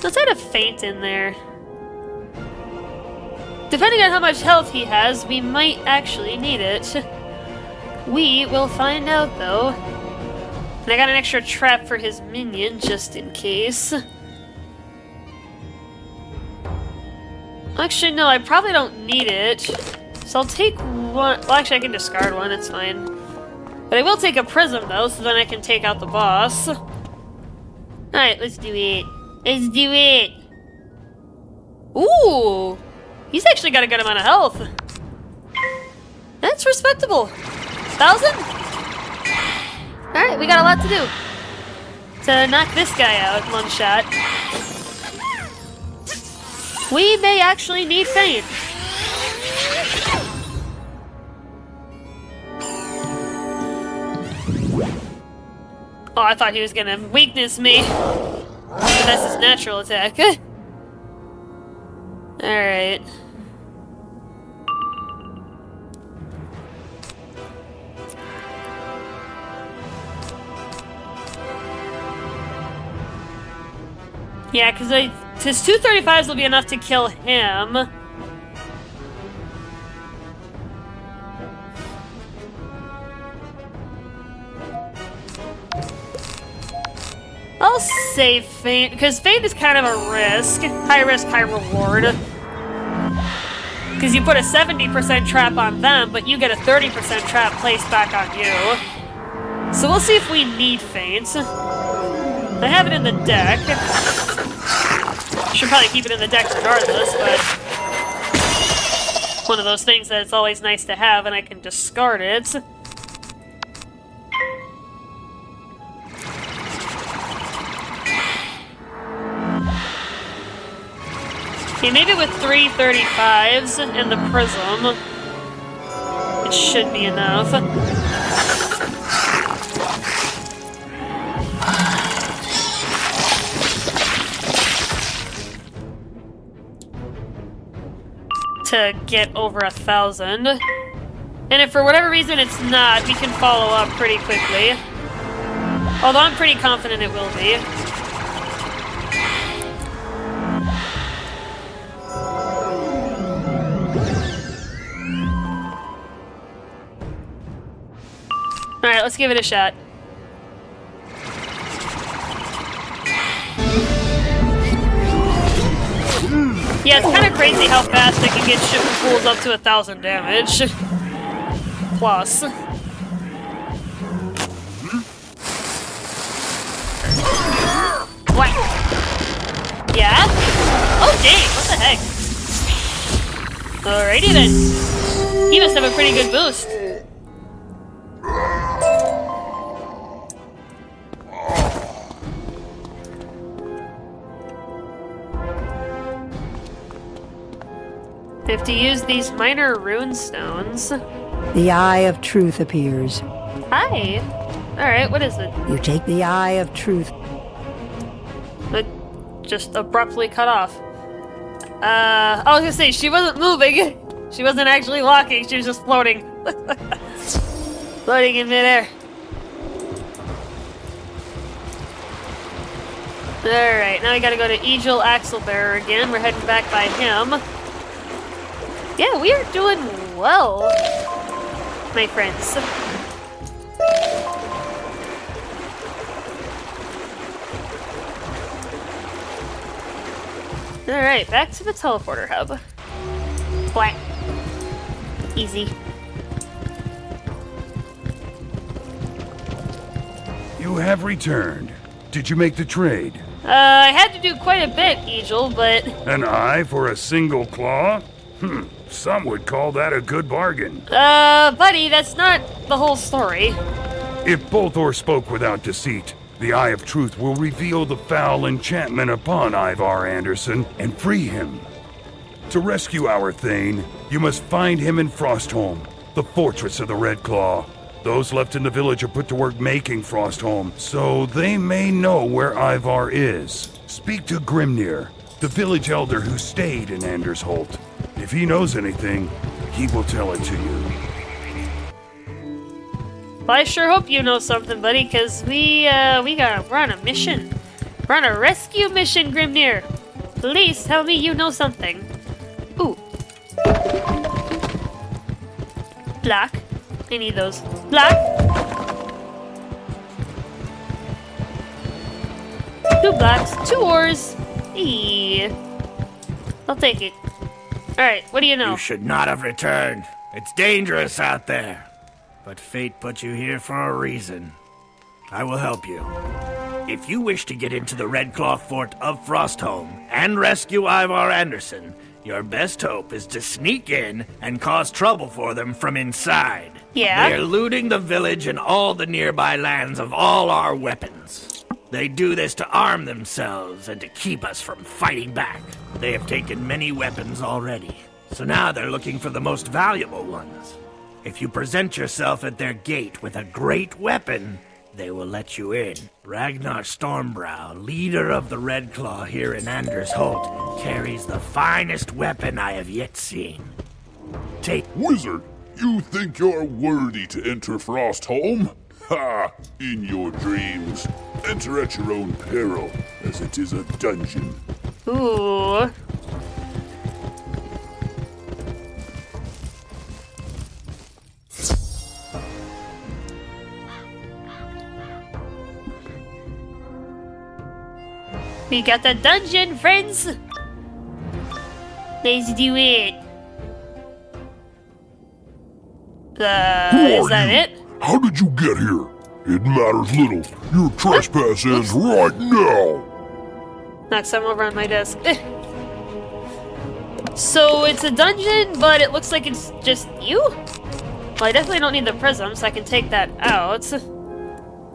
Let's add a feint in there. Depending on how much health he has, we might actually need it. We will find out, though. And I got an extra trap for his minion, just in case. Actually, no, I probably don't need it. So I'll take one. Well, actually, I can discard one, it's fine. But I will take a prism, though, so then I can take out the boss. Alright, let's do it. Let's do it! Ooh! He's actually got a good amount of health. That's respectable. 1,000? Alright, we got a lot to do. To knock this guy out in one shot. We may actually need feint. Oh, I thought he was gonna weakness me. But that's his natural attack. Alright. Yeah, because his 235s will be enough to kill him. I'll say feint, because feint is kind of a risk. High risk, high reward. Because you put a 70% trap on them, but you get a 30% trap placed back on you. So we'll see if we need feint. I have it in the deck. Should probably keep it in the deck regardless, but... one of those things that it's always nice to have, and I can discard it. Okay, maybe with 3 35s and the prism, it should be enough. To get over 1,000. And if for whatever reason it's not, we can follow up pretty quickly. Although I'm pretty confident it will be. Alright, let's give it a shot. Yeah, it's kind of crazy how fast I can get shipping pools up to 1,000 damage. Plus. What? Yeah? Oh dang, what the heck? Alrighty then. He must have a pretty good boost. I have to use these minor rune stones. The Eye of Truth appears. Hi. Alright, what is it? You take the Eye of Truth. It just abruptly cut off. I was gonna say, she wasn't moving. She wasn't actually walking, she was just floating. Floating in midair. Alright, now we gotta go to Egil Axelbearer again. We're heading back by him. Yeah, we are doing well, my friends. Alright, back to the teleporter hub. Blank. Easy. You have returned. Did you make the trade? I had to do quite a bit, Egil, but... An eye for a single claw? Some would call that a good bargain. Buddy, that's not the whole story. If Bolthor spoke without deceit, the Eye of Truth will reveal the foul enchantment upon Ivar Anderson and free him. To rescue our Thane, you must find him in Frostholm, the fortress of the Red Claw. Those left in the village are put to work making Frostholm, so they may know where Ivar is. Speak to Grimnir, the village elder who stayed in Anders Holt. If he knows anything, he will tell it to you. Well, I sure hope you know something, buddy, because we're on a mission. We're on a rescue mission, Grimnir. Please tell me you know something. Ooh. Black. I need those. Black. 2 blacks, 2 ores. Eee. I'll take it. Alright, what do you know? You should not have returned. It's dangerous out there. But fate put you here for a reason. I will help you. If you wish to get into the Red Claw Fort of Frostholm and rescue Ivar Anderson, your best hope is to sneak in and cause trouble for them from inside. Yeah? They're looting the village and all the nearby lands of all our weapons. They do this to arm themselves and to keep us from fighting back. They have taken many weapons already, so now they're looking for the most valuable ones. If you present yourself at their gate with a great weapon, they will let you in. Ragnar Stormbrow, leader of the Red Claw here in Anders Holt, carries the finest weapon I have yet seen. Wizard, you think you're worthy to enter Frostholm? Ha! In your dreams. Enter at your own peril, as it is a dungeon. Ooh. We got the dungeon, friends! Let's do it. Is that it? How did you get here? It matters little. Your trespass ends right now. Knock some over on my desk. So it's a dungeon, but it looks like it's just you? Well, I definitely don't need the prism, so I can take that out.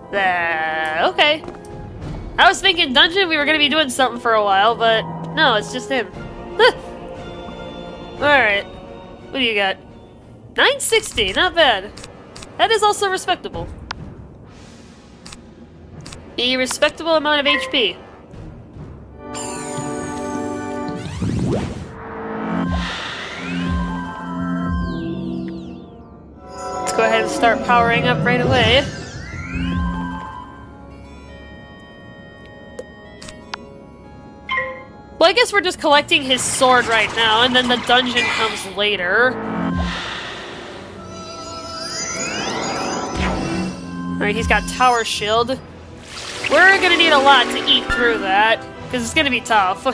Okay. I was thinking dungeon, we were gonna be doing something for a while, but no, it's just him. Alright. What do you got? 960, not bad. That is also respectable. A respectable amount of HP. Let's go ahead and start powering up right away. Well, I guess we're just collecting his sword right now, and then the dungeon comes later. Alright, he's got tower shield. We're gonna need a lot to eat through that, because it's gonna be tough.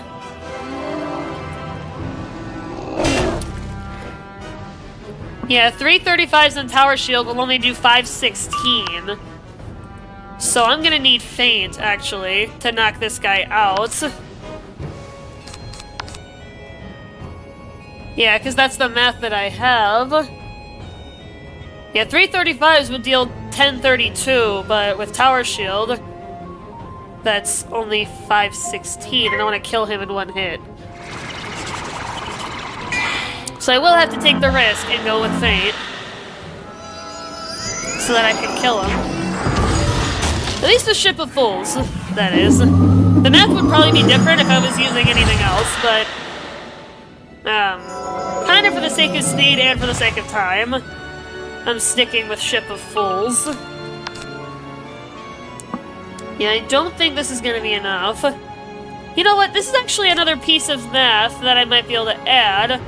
Yeah, 335s and tower shield will only do 516. So I'm gonna need feint, actually, to knock this guy out. Yeah, because that's the math that I have. Yeah, 335s would deal 1032, but with tower shield, that's only 516, and I want to kill him in one hit. So I will have to take the risk and go with feint, so that I can kill him. At least with Ship of Fools, that is. The math would probably be different if I was using anything else, but kind of for the sake of speed and for the sake of time, I'm sticking with Ship of Fools. Yeah, I don't think this is gonna be enough. You know what? This is actually another piece of math that I might be able to add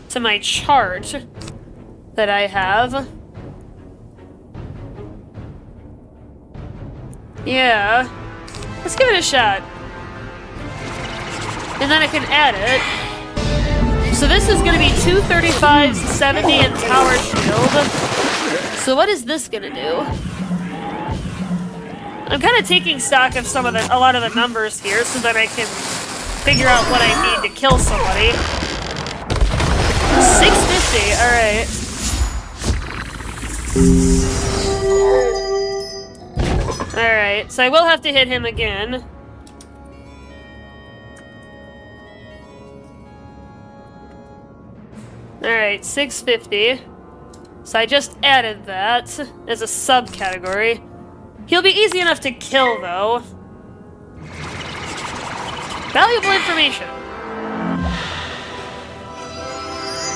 to my chart that I have. Yeah. Let's give it a shot. And then I can add it. So this is going to be 235s, 70, and tower shield. So what is this going to do? I'm kind of taking stock of a lot of the numbers here so that I can figure out what I need to kill somebody. 650, alright. Alright, so I will have to hit him again. Alright, 650. So I just added that as a subcategory. He'll be easy enough to kill, though. Valuable information.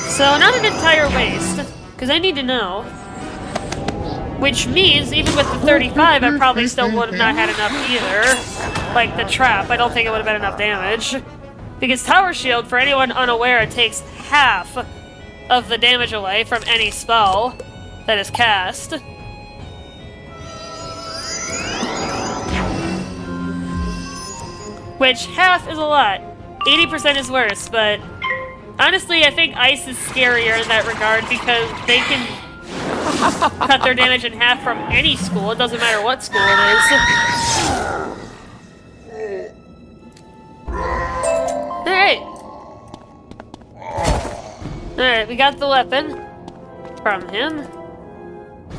So, not an entire waste, because I need to know. Which means, even with the 35, I probably still would have not had enough either. Like the trap, I don't think it would have been enough damage. Because Tower Shield, for anyone unaware, it takes half of the damage away from any spell that is cast. Which, half is a lot. 80% is worse, but honestly, I think Ice is scarier in that regard because they can cut their damage in half from any school. It doesn't matter what school it is. Alright. Alright, we got the weapon from him.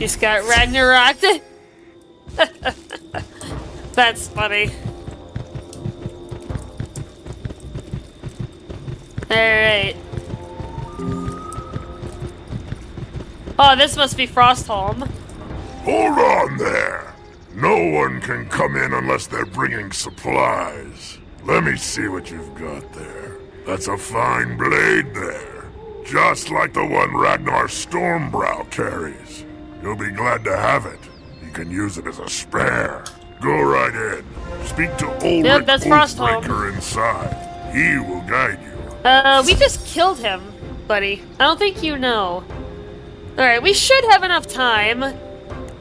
Just got Ragnaroked. That's funny. Alright. Oh, this must be Frostholm. Hold on there. No one can come in unless they're bringing supplies. Let me see what you've got there. That's a fine blade there. Just like the one Ragnar Stormbrow carries. You'll be glad to have it. You can use it as a spare. Go right in. Speak to Ulrich Wolfbreaker inside. He will guide you. We just killed him, buddy. I don't think you know. Alright, we should have enough time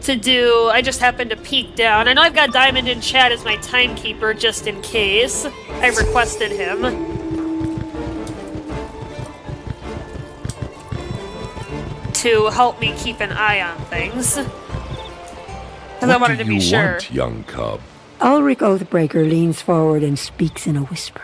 to do... I just happened to peek down. I know I've got Diamond in chat as my timekeeper, just in case. I requested him. To help me keep an eye on things. Because I wanted to be sure. What do you want, young cub? Ulrich Oathbreaker leans forward and speaks in a whisper.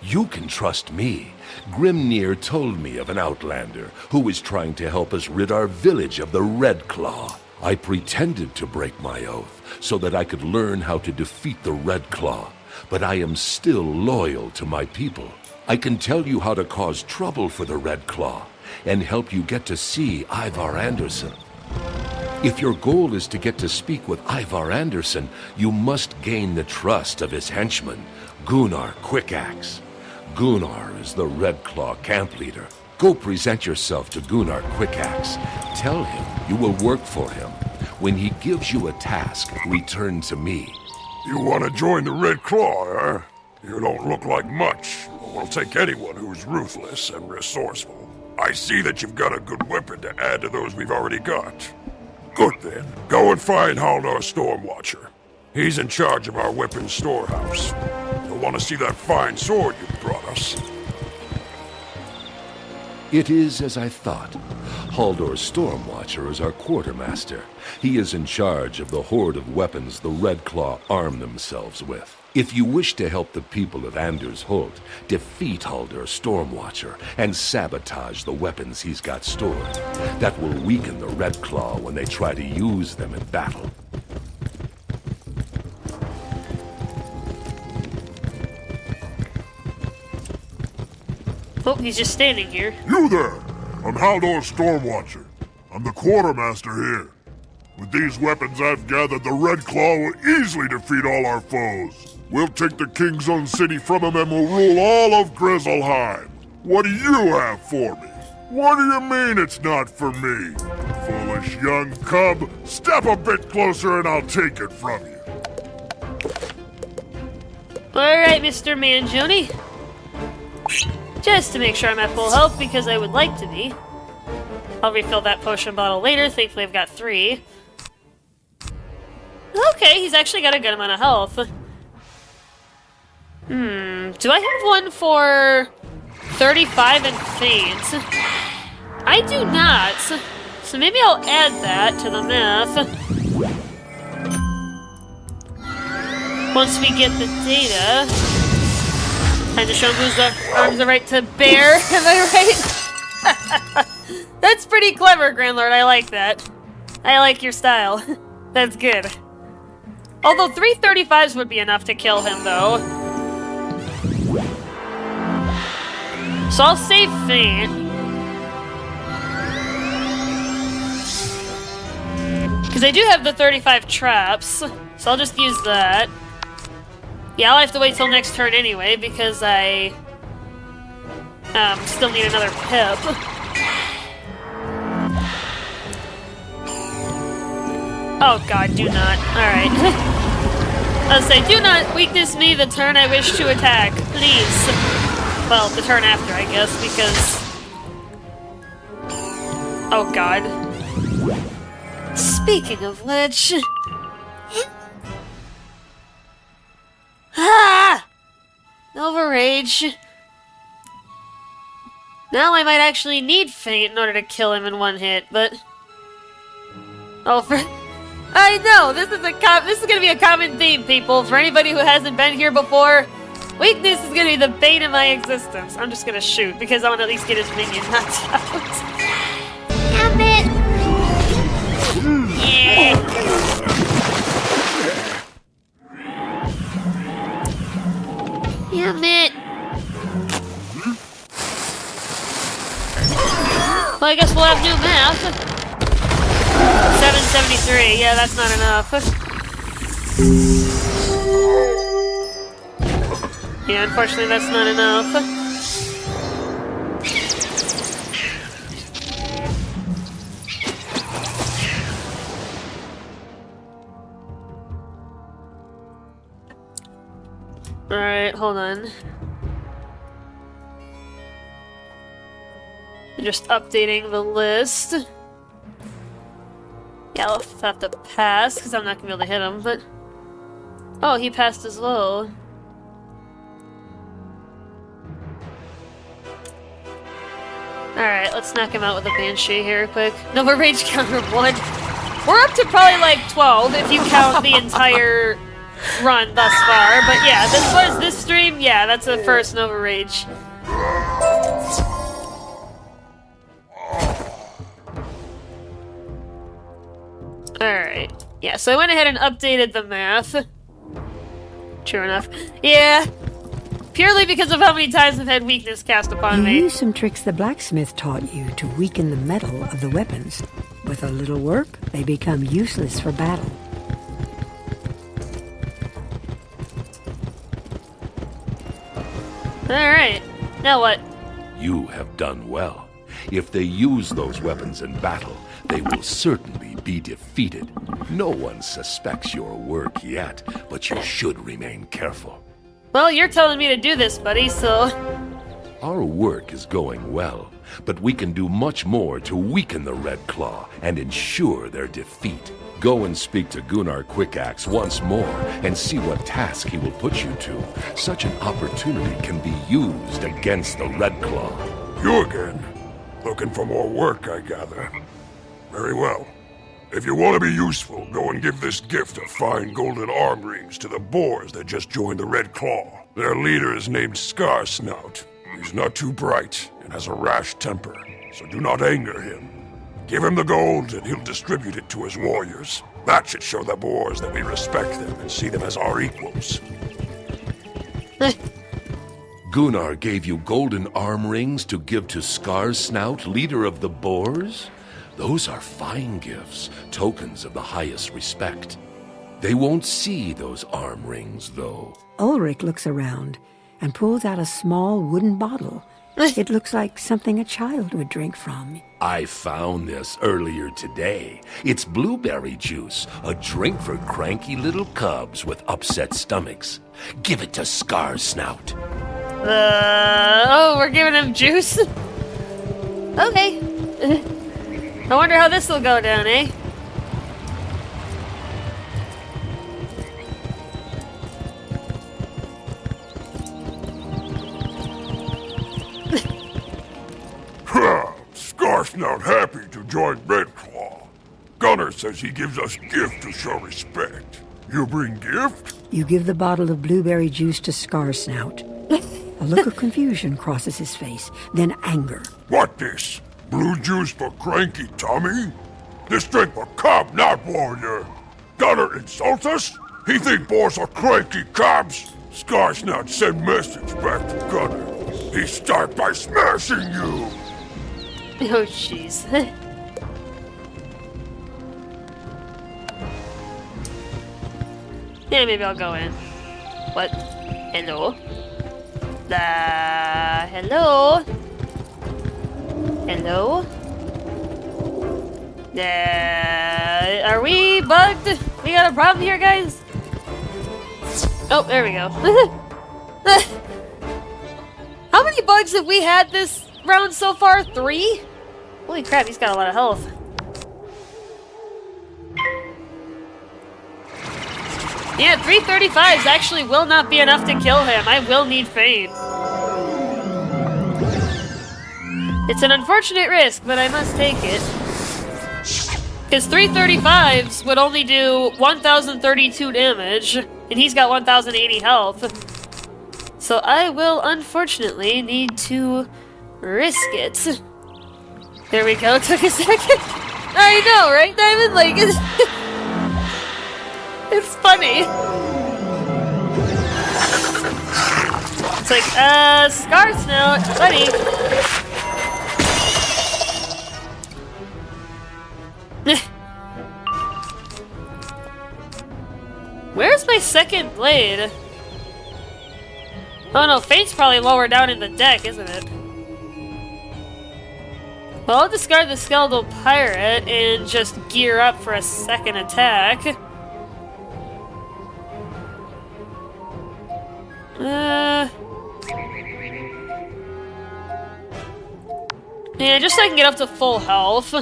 You can trust me. Grimnir told me of an outlander who was trying to help us rid our village of the Red Claw. I pretended to break my oath so that I could learn how to defeat the Red Claw, but I am still loyal to my people. I can tell you how to cause trouble for the Red Claw and help you get to see Ivar Anderson. If your goal is to get to speak with Ivar Anderson, you must gain the trust of his henchman, Gunnar Quickaxe. Gunnar is the Red Claw camp leader. Go present yourself to Gunnar Quickaxe. Tell him you will work for him. When he gives you a task, return to me. You want to join the Red Claw, huh? You don't look like much. We'll take anyone who's ruthless and resourceful. I see that you've got a good weapon to add to those we've already got. Good then. Go and find Haldar Stormwatcher. He's in charge of our weapons storehouse. You'll want to see that fine sword you brought us. It is as I thought. Haldor Stormwatcher is our quartermaster. He is in charge of the horde of weapons the Red Claw arm themselves with. If you wish to help the people of Anders Holt, defeat Haldor Stormwatcher and sabotage the weapons he's got stored. That will weaken the Red Claw when they try to use them in battle. Oh, he's just standing here. You there! I'm Haldor Stormwatcher. I'm the quartermaster here. With these weapons I've gathered, the Red Claw will easily defeat all our foes. We'll take the King's Own city from him and we'll rule all of Grizzleheim. What do you have for me? What do you mean it's not for me? Foolish young cub, step a bit closer and I'll take it from you. Alright, Mr. Mangione. Just to make sure I'm at full health, because I would like to be. I'll refill that potion bottle later. Thankfully, I've got 3. Okay, he's actually got a good amount of health. Do I have one for 35 and faint? I do not. So maybe I'll add that to the math. Once we get the data. Time to show him who's arms the right to bear, am I right? That's pretty clever, Grandlord, I like that. I like your style. That's good. Although 3 35s would be enough to kill him, though. So I'll save Faint. Because I do have the 35 traps, so I'll just use that. Yeah, I'll have to wait till next turn anyway, because I still need another pip. Oh god, do not. Alright. I'll say, do not weakness me the turn I wish to attack, please. Well, the turn after, I guess, because... Oh god. Speaking of which... Ah! Nova Rage. Now I might actually need Feint in order to kill him in one hit, but... Oh, for... I know! This is gonna be a common theme, people. For anybody who hasn't been here before, weakness is gonna be the bane of my existence. I'm just gonna shoot, because I want to at least get his minion knocked out. Damn it! Yeah! Damn it! Well, I guess we'll have new math. 773, yeah, that's not enough. Yeah, unfortunately that's not enough. Alright, hold on. I'm just updating the list. Yeah, I'll have to pass, because I'm not going to be able to hit him, but... Oh, he passed as well. Alright, let's knock him out with a Banshee here quick. Nova Rage counter 1. We're up to probably like 12 if you count the entire run thus far, but yeah, as far as this stream, yeah, that's the first Nova Rage. Alright. Yeah, so I went ahead and updated the math. True enough. Yeah. Purely because of how many times I've had weakness cast upon me. You used some tricks the blacksmith taught you to weaken the metal of the weapons. With a little work, they become useless for battle. Alright. Now what? You have done well. If they use those weapons in battle, they will certainly be defeated. No one suspects your work yet, but you should remain careful. Well, you're telling me to do this, buddy, so... Our work is going well, but we can do much more to weaken the Red Claw and ensure their defeat. Go and speak to Gunnar Quickaxe once more and see what task he will put you to. Such an opportunity can be used against the Red Claw. You again? Looking for more work, I gather. Very well. If you want to be useful, go and give this gift of fine golden arm rings to the boars that just joined the Red Claw. Their leader is named Scarsnout. He's not too bright and has a rash temper, so do not anger him. Give him the gold and he'll distribute it to his warriors. That should show the boars that we respect them and see them as our equals. Gunnar gave you golden arm rings to give to Scarsnout, leader of the boars? Those are fine gifts, tokens of the highest respect. They won't see those arm rings, though. Ulrich looks around and pulls out a small wooden bottle. It looks like something a child would drink from. I found this earlier today. It's blueberry juice, a drink for cranky little cubs with upset stomachs. Give it to Scarsnout. Oh, we're giving him juice? Okay. I wonder how this will go down, eh? Scarsnout happy to join Red Claw. Gunnar says he gives us gift to show respect. You bring gift? You give the bottle of blueberry juice to Scarsnout. A look of confusion crosses his face, then anger. What this? Blue juice for cranky Tommy? This drink for cub, not warrior. Gunnar insults us? He think boars are cranky cubs? Scarsnout send message back to Gunnar. He start by smashing you. Oh, jeez. Yeah, maybe I'll go in. What? Hello? Hello? Hello? Are we bugged? We got a problem here, guys? Oh, there we go. How many bugs have we had this round so far? 3? Holy crap, he's got a lot of health. Yeah, 335s actually will not be enough to kill him. I will need Fade. It's an unfortunate risk, but I must take it. Because 335s would only do 1,032 damage, and he's got 1,080 health. So I will unfortunately need to risk it. There we go, took a second. I know, right, Diamond? Like, it's funny. It's like, Scar Snout, buddy. Where's my second blade? Oh no, Fate's probably lower down in the deck, isn't it? Well, I'll discard the Skeletal Pirate and just gear up for a second attack. Yeah, just so I can get up to full health.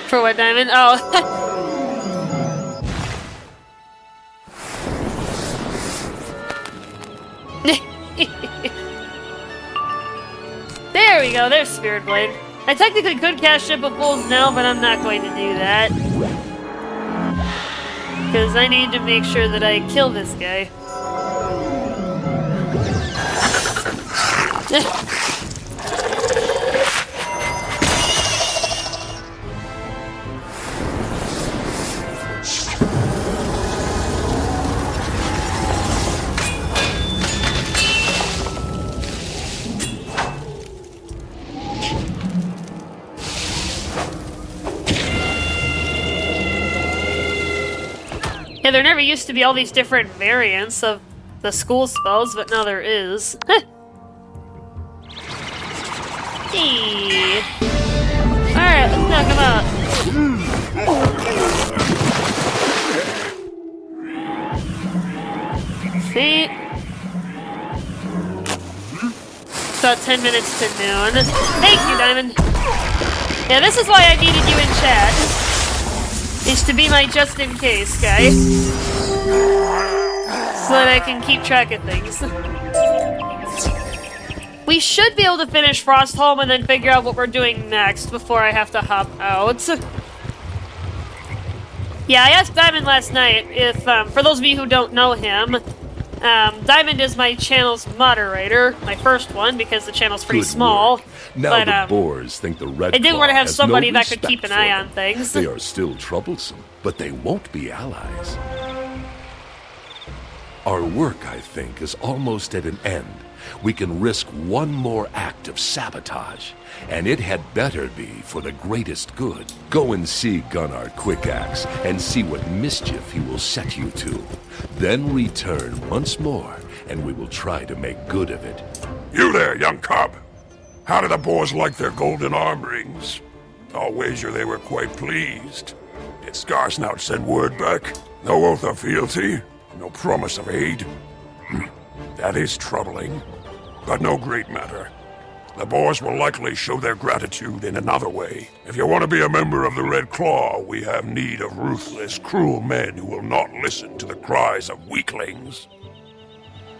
For what, Diamond? Oh. There we go, there's Spirit Blade. I technically could cast Ship of Fools now, but I'm not going to do that. Because I need to make sure that I kill this guy. Yeah, there never used to be all these different variants of the school spells, but now there is. Hey. Alright, let's knock him out. See? It's about 10 minutes to noon. Thank you, Diamond. Yeah, this is why I needed you in chat. Is to be my just-in-case guy. So that I can keep track of things. We should be able to finish Frostholm and then figure out what we're doing next before I have to hop out. Yeah, I asked Diamond last night if, for those of you who don't know him, Diamond is my channel's moderator, my first one, because the channel's pretty small. Now but, the boars think the Red I did Claw want to have has somebody no that could keep an respect eye for on them. things. They are still troublesome, but they won't be allies. Our work, I think, is almost at an end. We can risk one more act of sabotage, and it had better be for the greatest good. Go and see Gunnar Quickaxe and see what mischief he will set you to. Then return once more, and we will try to make good of it. You there, young cub. How do the boars like their golden arm rings? I'll wager they were quite pleased. Did Scarsnout send word back? No oath of fealty? No promise of aid? That is troubling, but no great matter. The boars will likely show their gratitude in another way. If you want to be a member of the Red Claw, we have need of ruthless, cruel men who will not listen to the cries of weaklings.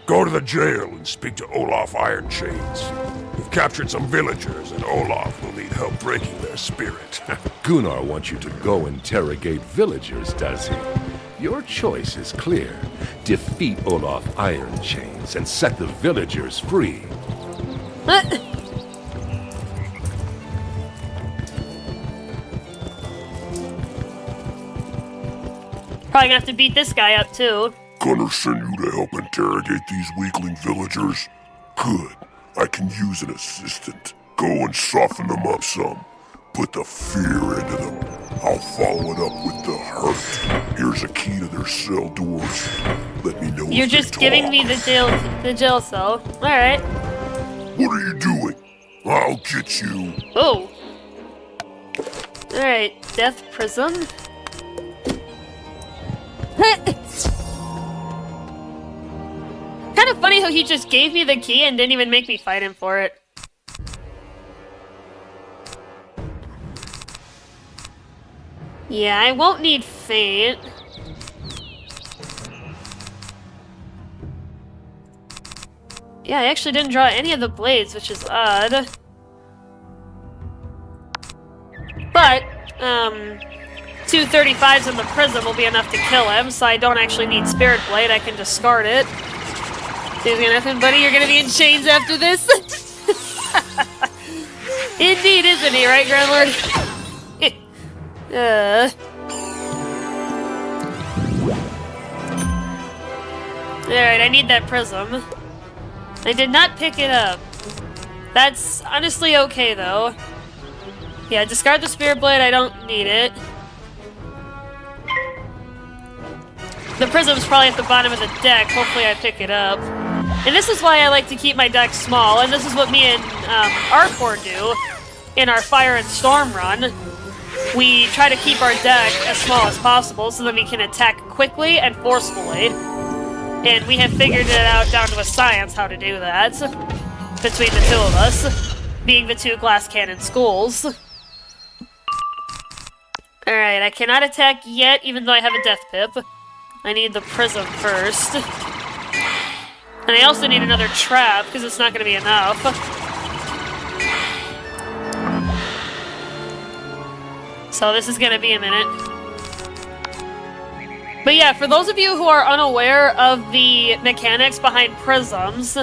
Go to the jail and speak to Olaf Ironchains. We've captured some villagers, and Olaf will need help breaking their spirit. Gunnar wants you to go interrogate villagers, does he? Your choice is clear. Defeat Olaf Ironchains and set the villagers free. Probably gonna have to beat this guy up, too. Gunnar sent you to help interrogate these weakling villagers? Good. I can use an assistant. Go and soften them up some. Put the fear into them. I'll follow it up with the hurt. Here's a key to their cell doors. Let me know. You're just giving me the jail cell. All right. What are you doing? I'll get you. Oh. All right, death prism. Kind of funny how he just gave me the key and didn't even make me fight him for it. Yeah, I won't need faint. Yeah, I actually didn't draw any of the blades, which is odd. But, 2 35s in the prism will be enough to kill him, so I don't actually need Spirit Blade, I can discard it. There's nothing, buddy, you're gonna be in chains after this? Indeed, isn't he, right, Grandlord? Alright, I need that prism. I did not pick it up. That's honestly okay, though. Yeah, discard the Spirit Blade, I don't need it. The prism's probably at the bottom of the deck, hopefully I pick it up. And this is why I like to keep my deck small, and this is what me and Arcor do in our Fire and Storm run. We try to keep our deck as small as possible so that we can attack quickly and forcefully. And we have figured it out down to a science how to do that between the two of us, being the two glass cannon schools. Alright, I cannot attack yet, even though I have a death pip. I need the prism first. And I also need another trap, because it's not going to be enough. So this is going to be a minute. But yeah, for those of you who are unaware of the mechanics behind prisms,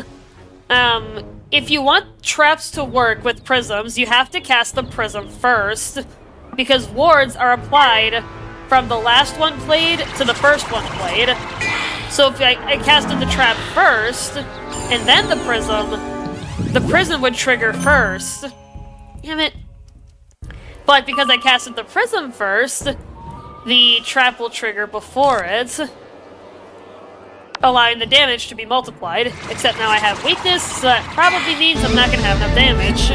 if you want traps to work with prisms, you have to cast the prism first, because wards are applied from the last one played to the first one played. So if I casted the trap first, and then the prism would trigger first. Damn it. But because I casted the prism first, the trap will trigger before it, allowing the damage to be multiplied. Except now I have weakness, so that probably means I'm not going to have enough damage.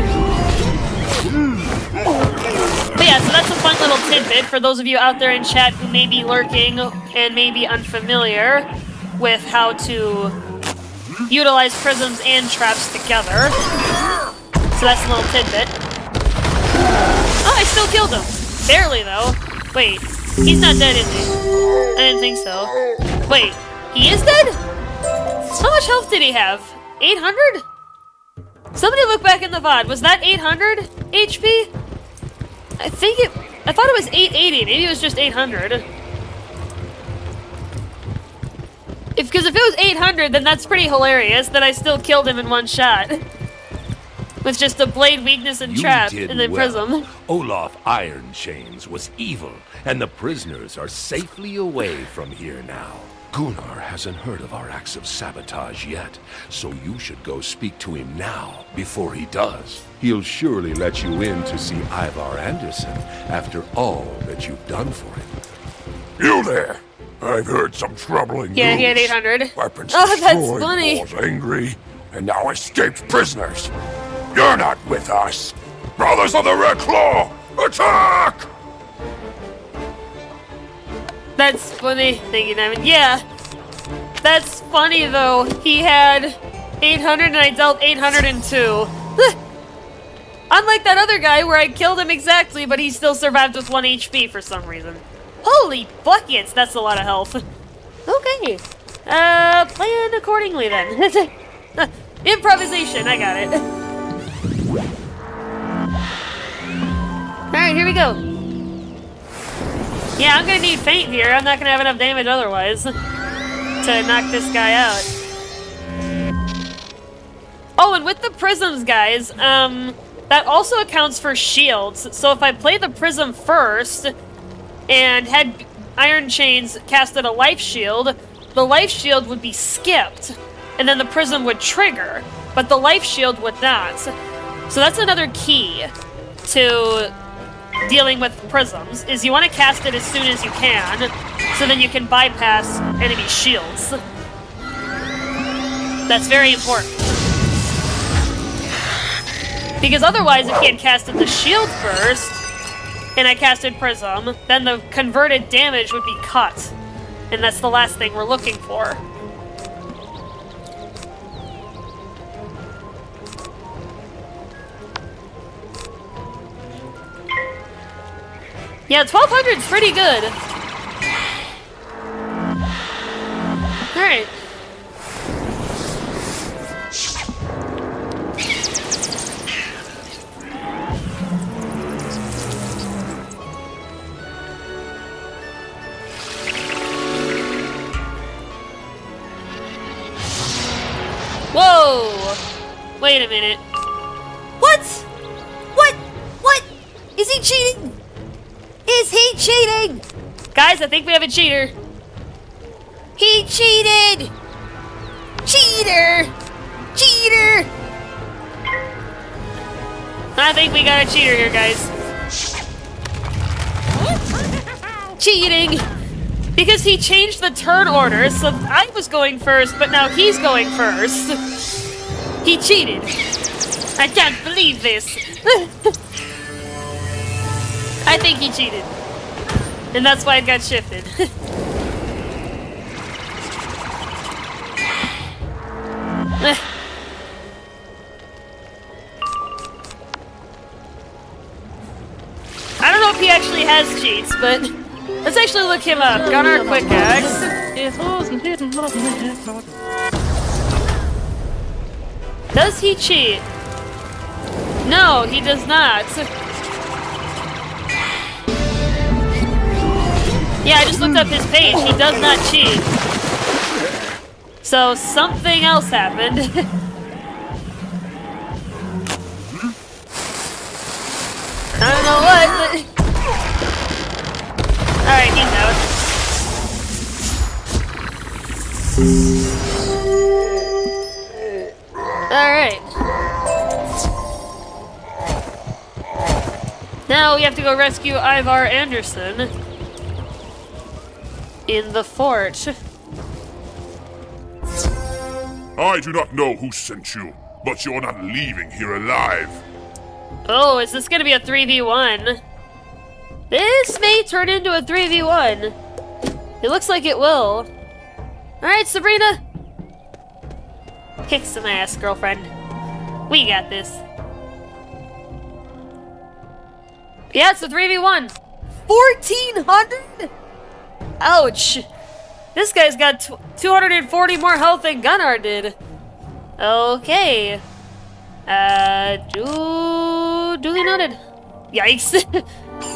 But yeah, so that's a fun little tidbit for those of you out there in chat who may be lurking and may be unfamiliar with how to utilize prisms and traps together. So that's a little tidbit. Oh, I still killed him. Barely, though. Wait, he's not dead, is he? I didn't think so. Wait, he is dead? How much health did he have? 800? Somebody look back in the VOD. Was that 800 HP? I thought it was 880. Maybe it was just 800. Because if it was 800, then that's pretty hilarious that I still killed him in one shot. With just a blade, weakness, and trap in the prism. Olaf Ironchains was evil, and the prisoners are safely away from here now. Gunnar hasn't heard of our acts of sabotage yet, so you should go speak to him now, before he does. He'll surely let you in to see Ivar Anderson, after all that you've done for him. You there! I've heard some troubling news. Yeah, he had 800. Weapons oh, that's destroyed, funny. Walls angry, and now escaped prisoners. You're not with us! Brothers of the Red Claw! Attack! That's funny. Thank you, Diamond. Yeah. That's funny, though. He had 800 and I dealt 802. Unlike that other guy where I killed him exactly, but he still survived with 1 HP for some reason. Holy buckets! That's a lot of health. Okay. Plan accordingly then. Improvisation, I got it. Alright, here we go. Yeah, I'm gonna need faint here. I'm not gonna have enough damage otherwise to knock this guy out. Oh, and with the prisms, guys, that also accounts for shields. So if I play the prism first and had Iron Chains casted a life shield, the life shield would be skipped, and then the prism would trigger, but the life shield would not. So that's another key to dealing with prisms is you want to cast it as soon as you can, so then you can bypass enemy shields. That's very important. Because otherwise, if he had casted the shield first, and I casted prism, then the converted damage would be cut. And that's the last thing we're looking for. Yeah, 1200's pretty good. Alright. Whoa! Wait a minute. What? What? Is he cheating? Is he cheating? Guys, I think we have a cheater. He cheated! Cheater! Cheater! I think we got a cheater here, guys. Cheating! Because he changed the turn order, so I was going first, but now he's going first. He cheated. I can't believe this. I think he cheated. And that's why it got shifted. I don't know if he actually has cheats, but let's actually look him up. Gunnar Quick Axe. Does he cheat? No, he does not. Yeah, I just looked up his page. He does not cheat. So something else happened. I don't know what, but... Alright, he's out. Alright. Now we have to go rescue Ivar Anderson in the fort. I do not know who sent you, but you're not leaving here alive. Oh, is this gonna be a 3v1? This may turn into a 3v1. It looks like it will. Alright, Sabrina. Kick some ass, girlfriend. We got this. Yeah, it's a 3v1. 1,400? Ouch. This guy's got 240 more health than Gunnar did. Okay. Duly noted. Yikes.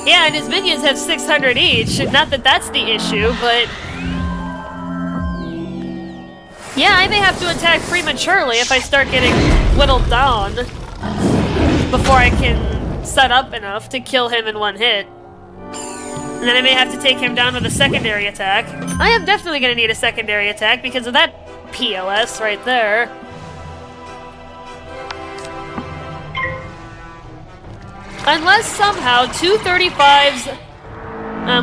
Yeah, and his minions have 600 each. Not that that's the issue, but... Yeah, I may have to attack prematurely if I start getting whittled down before I can set up enough to kill him in one hit. And then I may have to take him down with a secondary attack. I am definitely going to need a secondary attack because of that POS right there. Unless somehow 235s,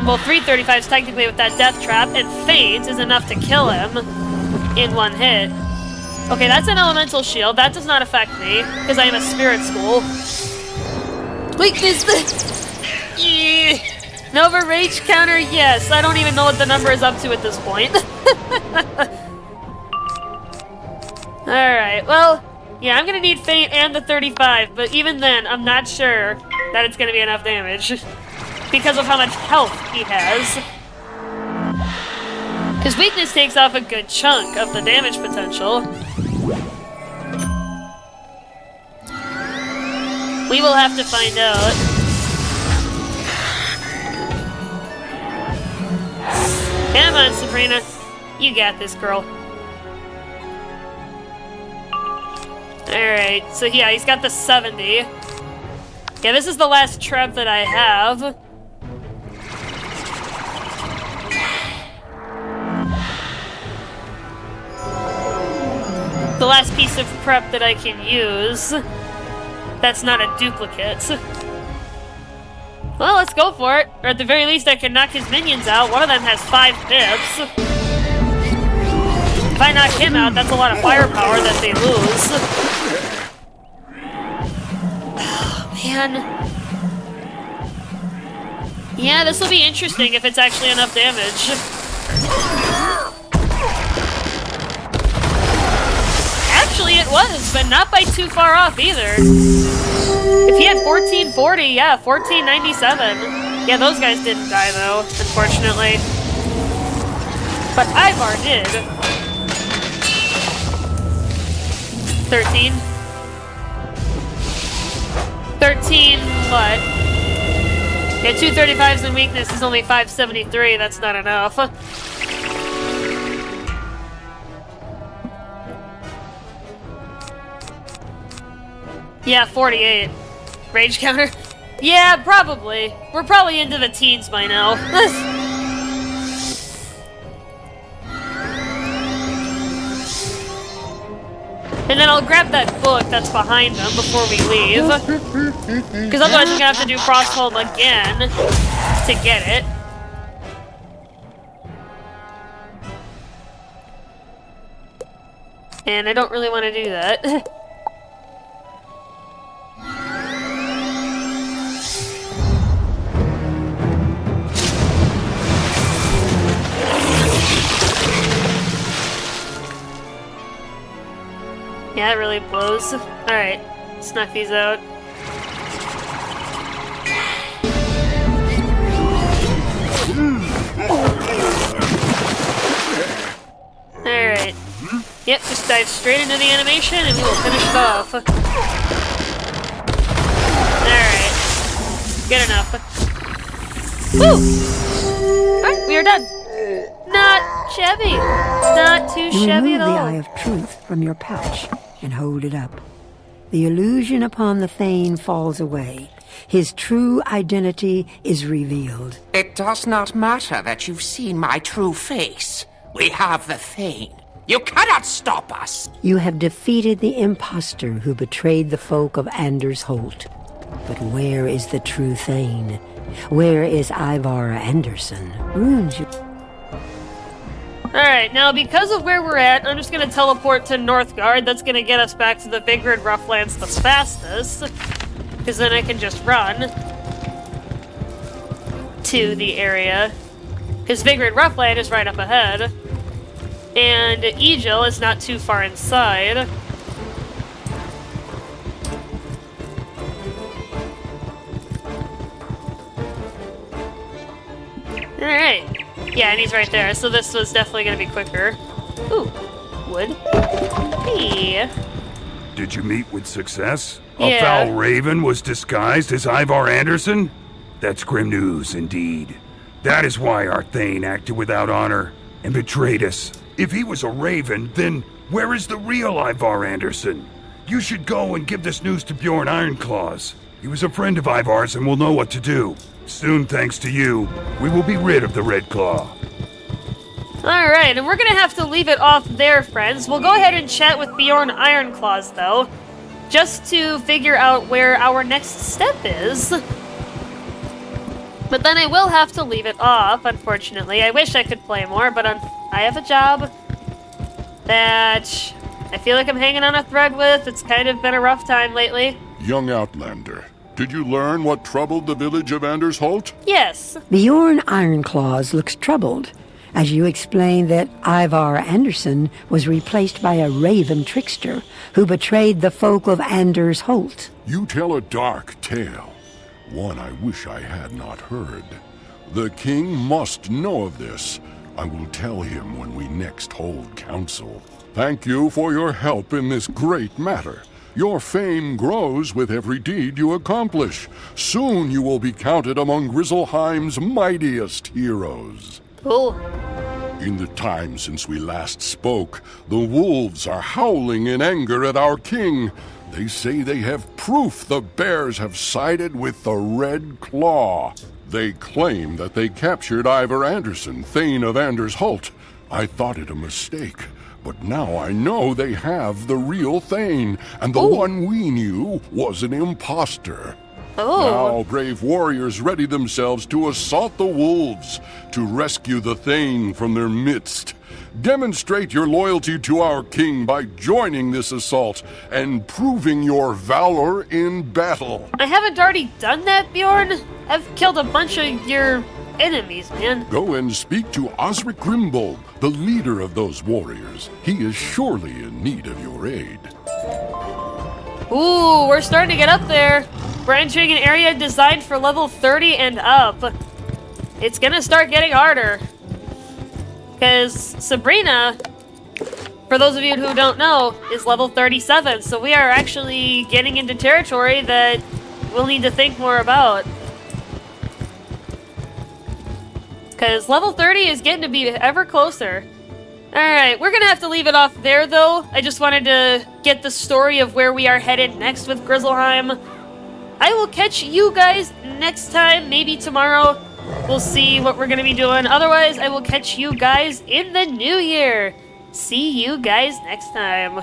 well 335s technically with that death trap and feint is enough to kill him in one hit. Okay, that's an elemental shield. That does not affect me because I am a spirit school. Weakness. Nova Rage counter, yes. I don't even know what the number is up to at this point. Alright, well, yeah, I'm gonna need feint and the 35, but even then, I'm not sure that it's gonna be enough damage because of how much health he has. His weakness takes off a good chunk of the damage potential. We will have to find out. Come on, Sabrina. You got this, girl. Alright, so yeah, he's got the 70. Yeah, this is the last trap that I have. The last piece of prep that I can use. That's not a duplicate. Well, let's go for it. Or at the very least, I can knock his minions out. One of them has 5 pips. If I knock him out, that's a lot of firepower that they lose. Oh, man. Yeah, this will be interesting if it's actually enough damage. Actually, it was, but not by too far off either. If he had 1440, yeah, 1497. Yeah, those guys didn't die though, unfortunately. But Ivar did. 13. 13 what? Yeah, 235s in weakness is only 573, that's not enough. Yeah, 48. Rage counter? Yeah, probably. We're probably into the teens by now. And then I'll grab that book that's behind them before we leave. Because otherwise I'm gonna have to do Frosthold again to get it. And I don't really want to do that. Yeah, it really blows. Alright, snuff these out. Alright. Yep, just dive straight into the animation and we will finish it off. Alright. Good enough. Woo! Alright, we are done. Not shabby. Not too shabby at all. Remove the Eye of Truth from your pouch and hold it up. The illusion upon the Thane falls away. His true identity is revealed. It does not matter that you've seen my true face. We have the Thane. You cannot stop us. You have defeated the impostor who betrayed the folk of Anders Holt. But where is the true Thane? Where is Ivar Anderson? Runes you... Alright, now because of where we're at, I'm just gonna teleport to Northgard. That's gonna get us back to the Vigrid Roughlands the fastest. Because then I can just run to the area. Because Vigrid Roughland is right up ahead. And Egil is not too far inside. Alright. Yeah, and he's right there, so this was definitely gonna be quicker. Ooh, wood. Hey. Did you meet with success? Yeah. A foul raven was disguised as Ivar Anderson? That's grim news, indeed. That is why our Thane acted without honor and betrayed us. If he was a raven, then where is the real Ivar Anderson? You should go and give this news to Bjorn Ironclaws. He was a friend of Ivar's and will know what to do. Soon, thanks to you, we will be rid of the Red Claw. Alright, and we're gonna have to leave it off there, friends. We'll go ahead and chat with Bjorn Ironclaws, though, just to figure out where our next step is. But then I will have to leave it off, unfortunately. I wish I could play more, but I have a job that I feel like I'm hanging on a thread with. It's kind of been a rough time lately. Young Outlander, did you learn what troubled the village of Anders Holt? Yes. Bjorn Ironclaws looks troubled as you explain that Ivar Anderson was replaced by a raven trickster who betrayed the folk of Anders Holt. You tell a dark tale, one I wish I had not heard. The king must know of this. I will tell him when we next hold council. Thank you for your help in this great matter. Your fame grows with every deed you accomplish. Soon you will be counted among Grizzleheim's mightiest heroes. Cool. In the time since we last spoke, the wolves are howling in anger at our king. They say they have proof the bears have sided with the Red Claw. They claim that they captured Ivar Anderson, Thane of Anders Holt. I thought it a mistake, but now I know they have the real Thane, and the one we knew was an imposter. Oh. Now, brave warriors ready themselves to assault the wolves, to rescue the Thane from their midst. Demonstrate your loyalty to our king by joining this assault and proving your valor in battle. I haven't already done that, Bjorn. I've killed a bunch of your enemies, man. Go and speak to Osric Grimbold, the leader of those warriors. He is surely in need of your aid. Ooh, we're starting to get up there. We're entering an area designed for level 30 and up. It's gonna start getting harder. Because Sabrina, for those of you who don't know, is level 37. So we are actually getting into territory that we'll need to think more about. Because level 30 is getting to be ever closer. Alright, we're gonna have to leave it off there, though. I just wanted to get the story of where we are headed next with Grizzleheim. I will catch you guys next time, maybe tomorrow. We'll see what we're gonna be doing. Otherwise, I will catch you guys in the new year. See you guys next time.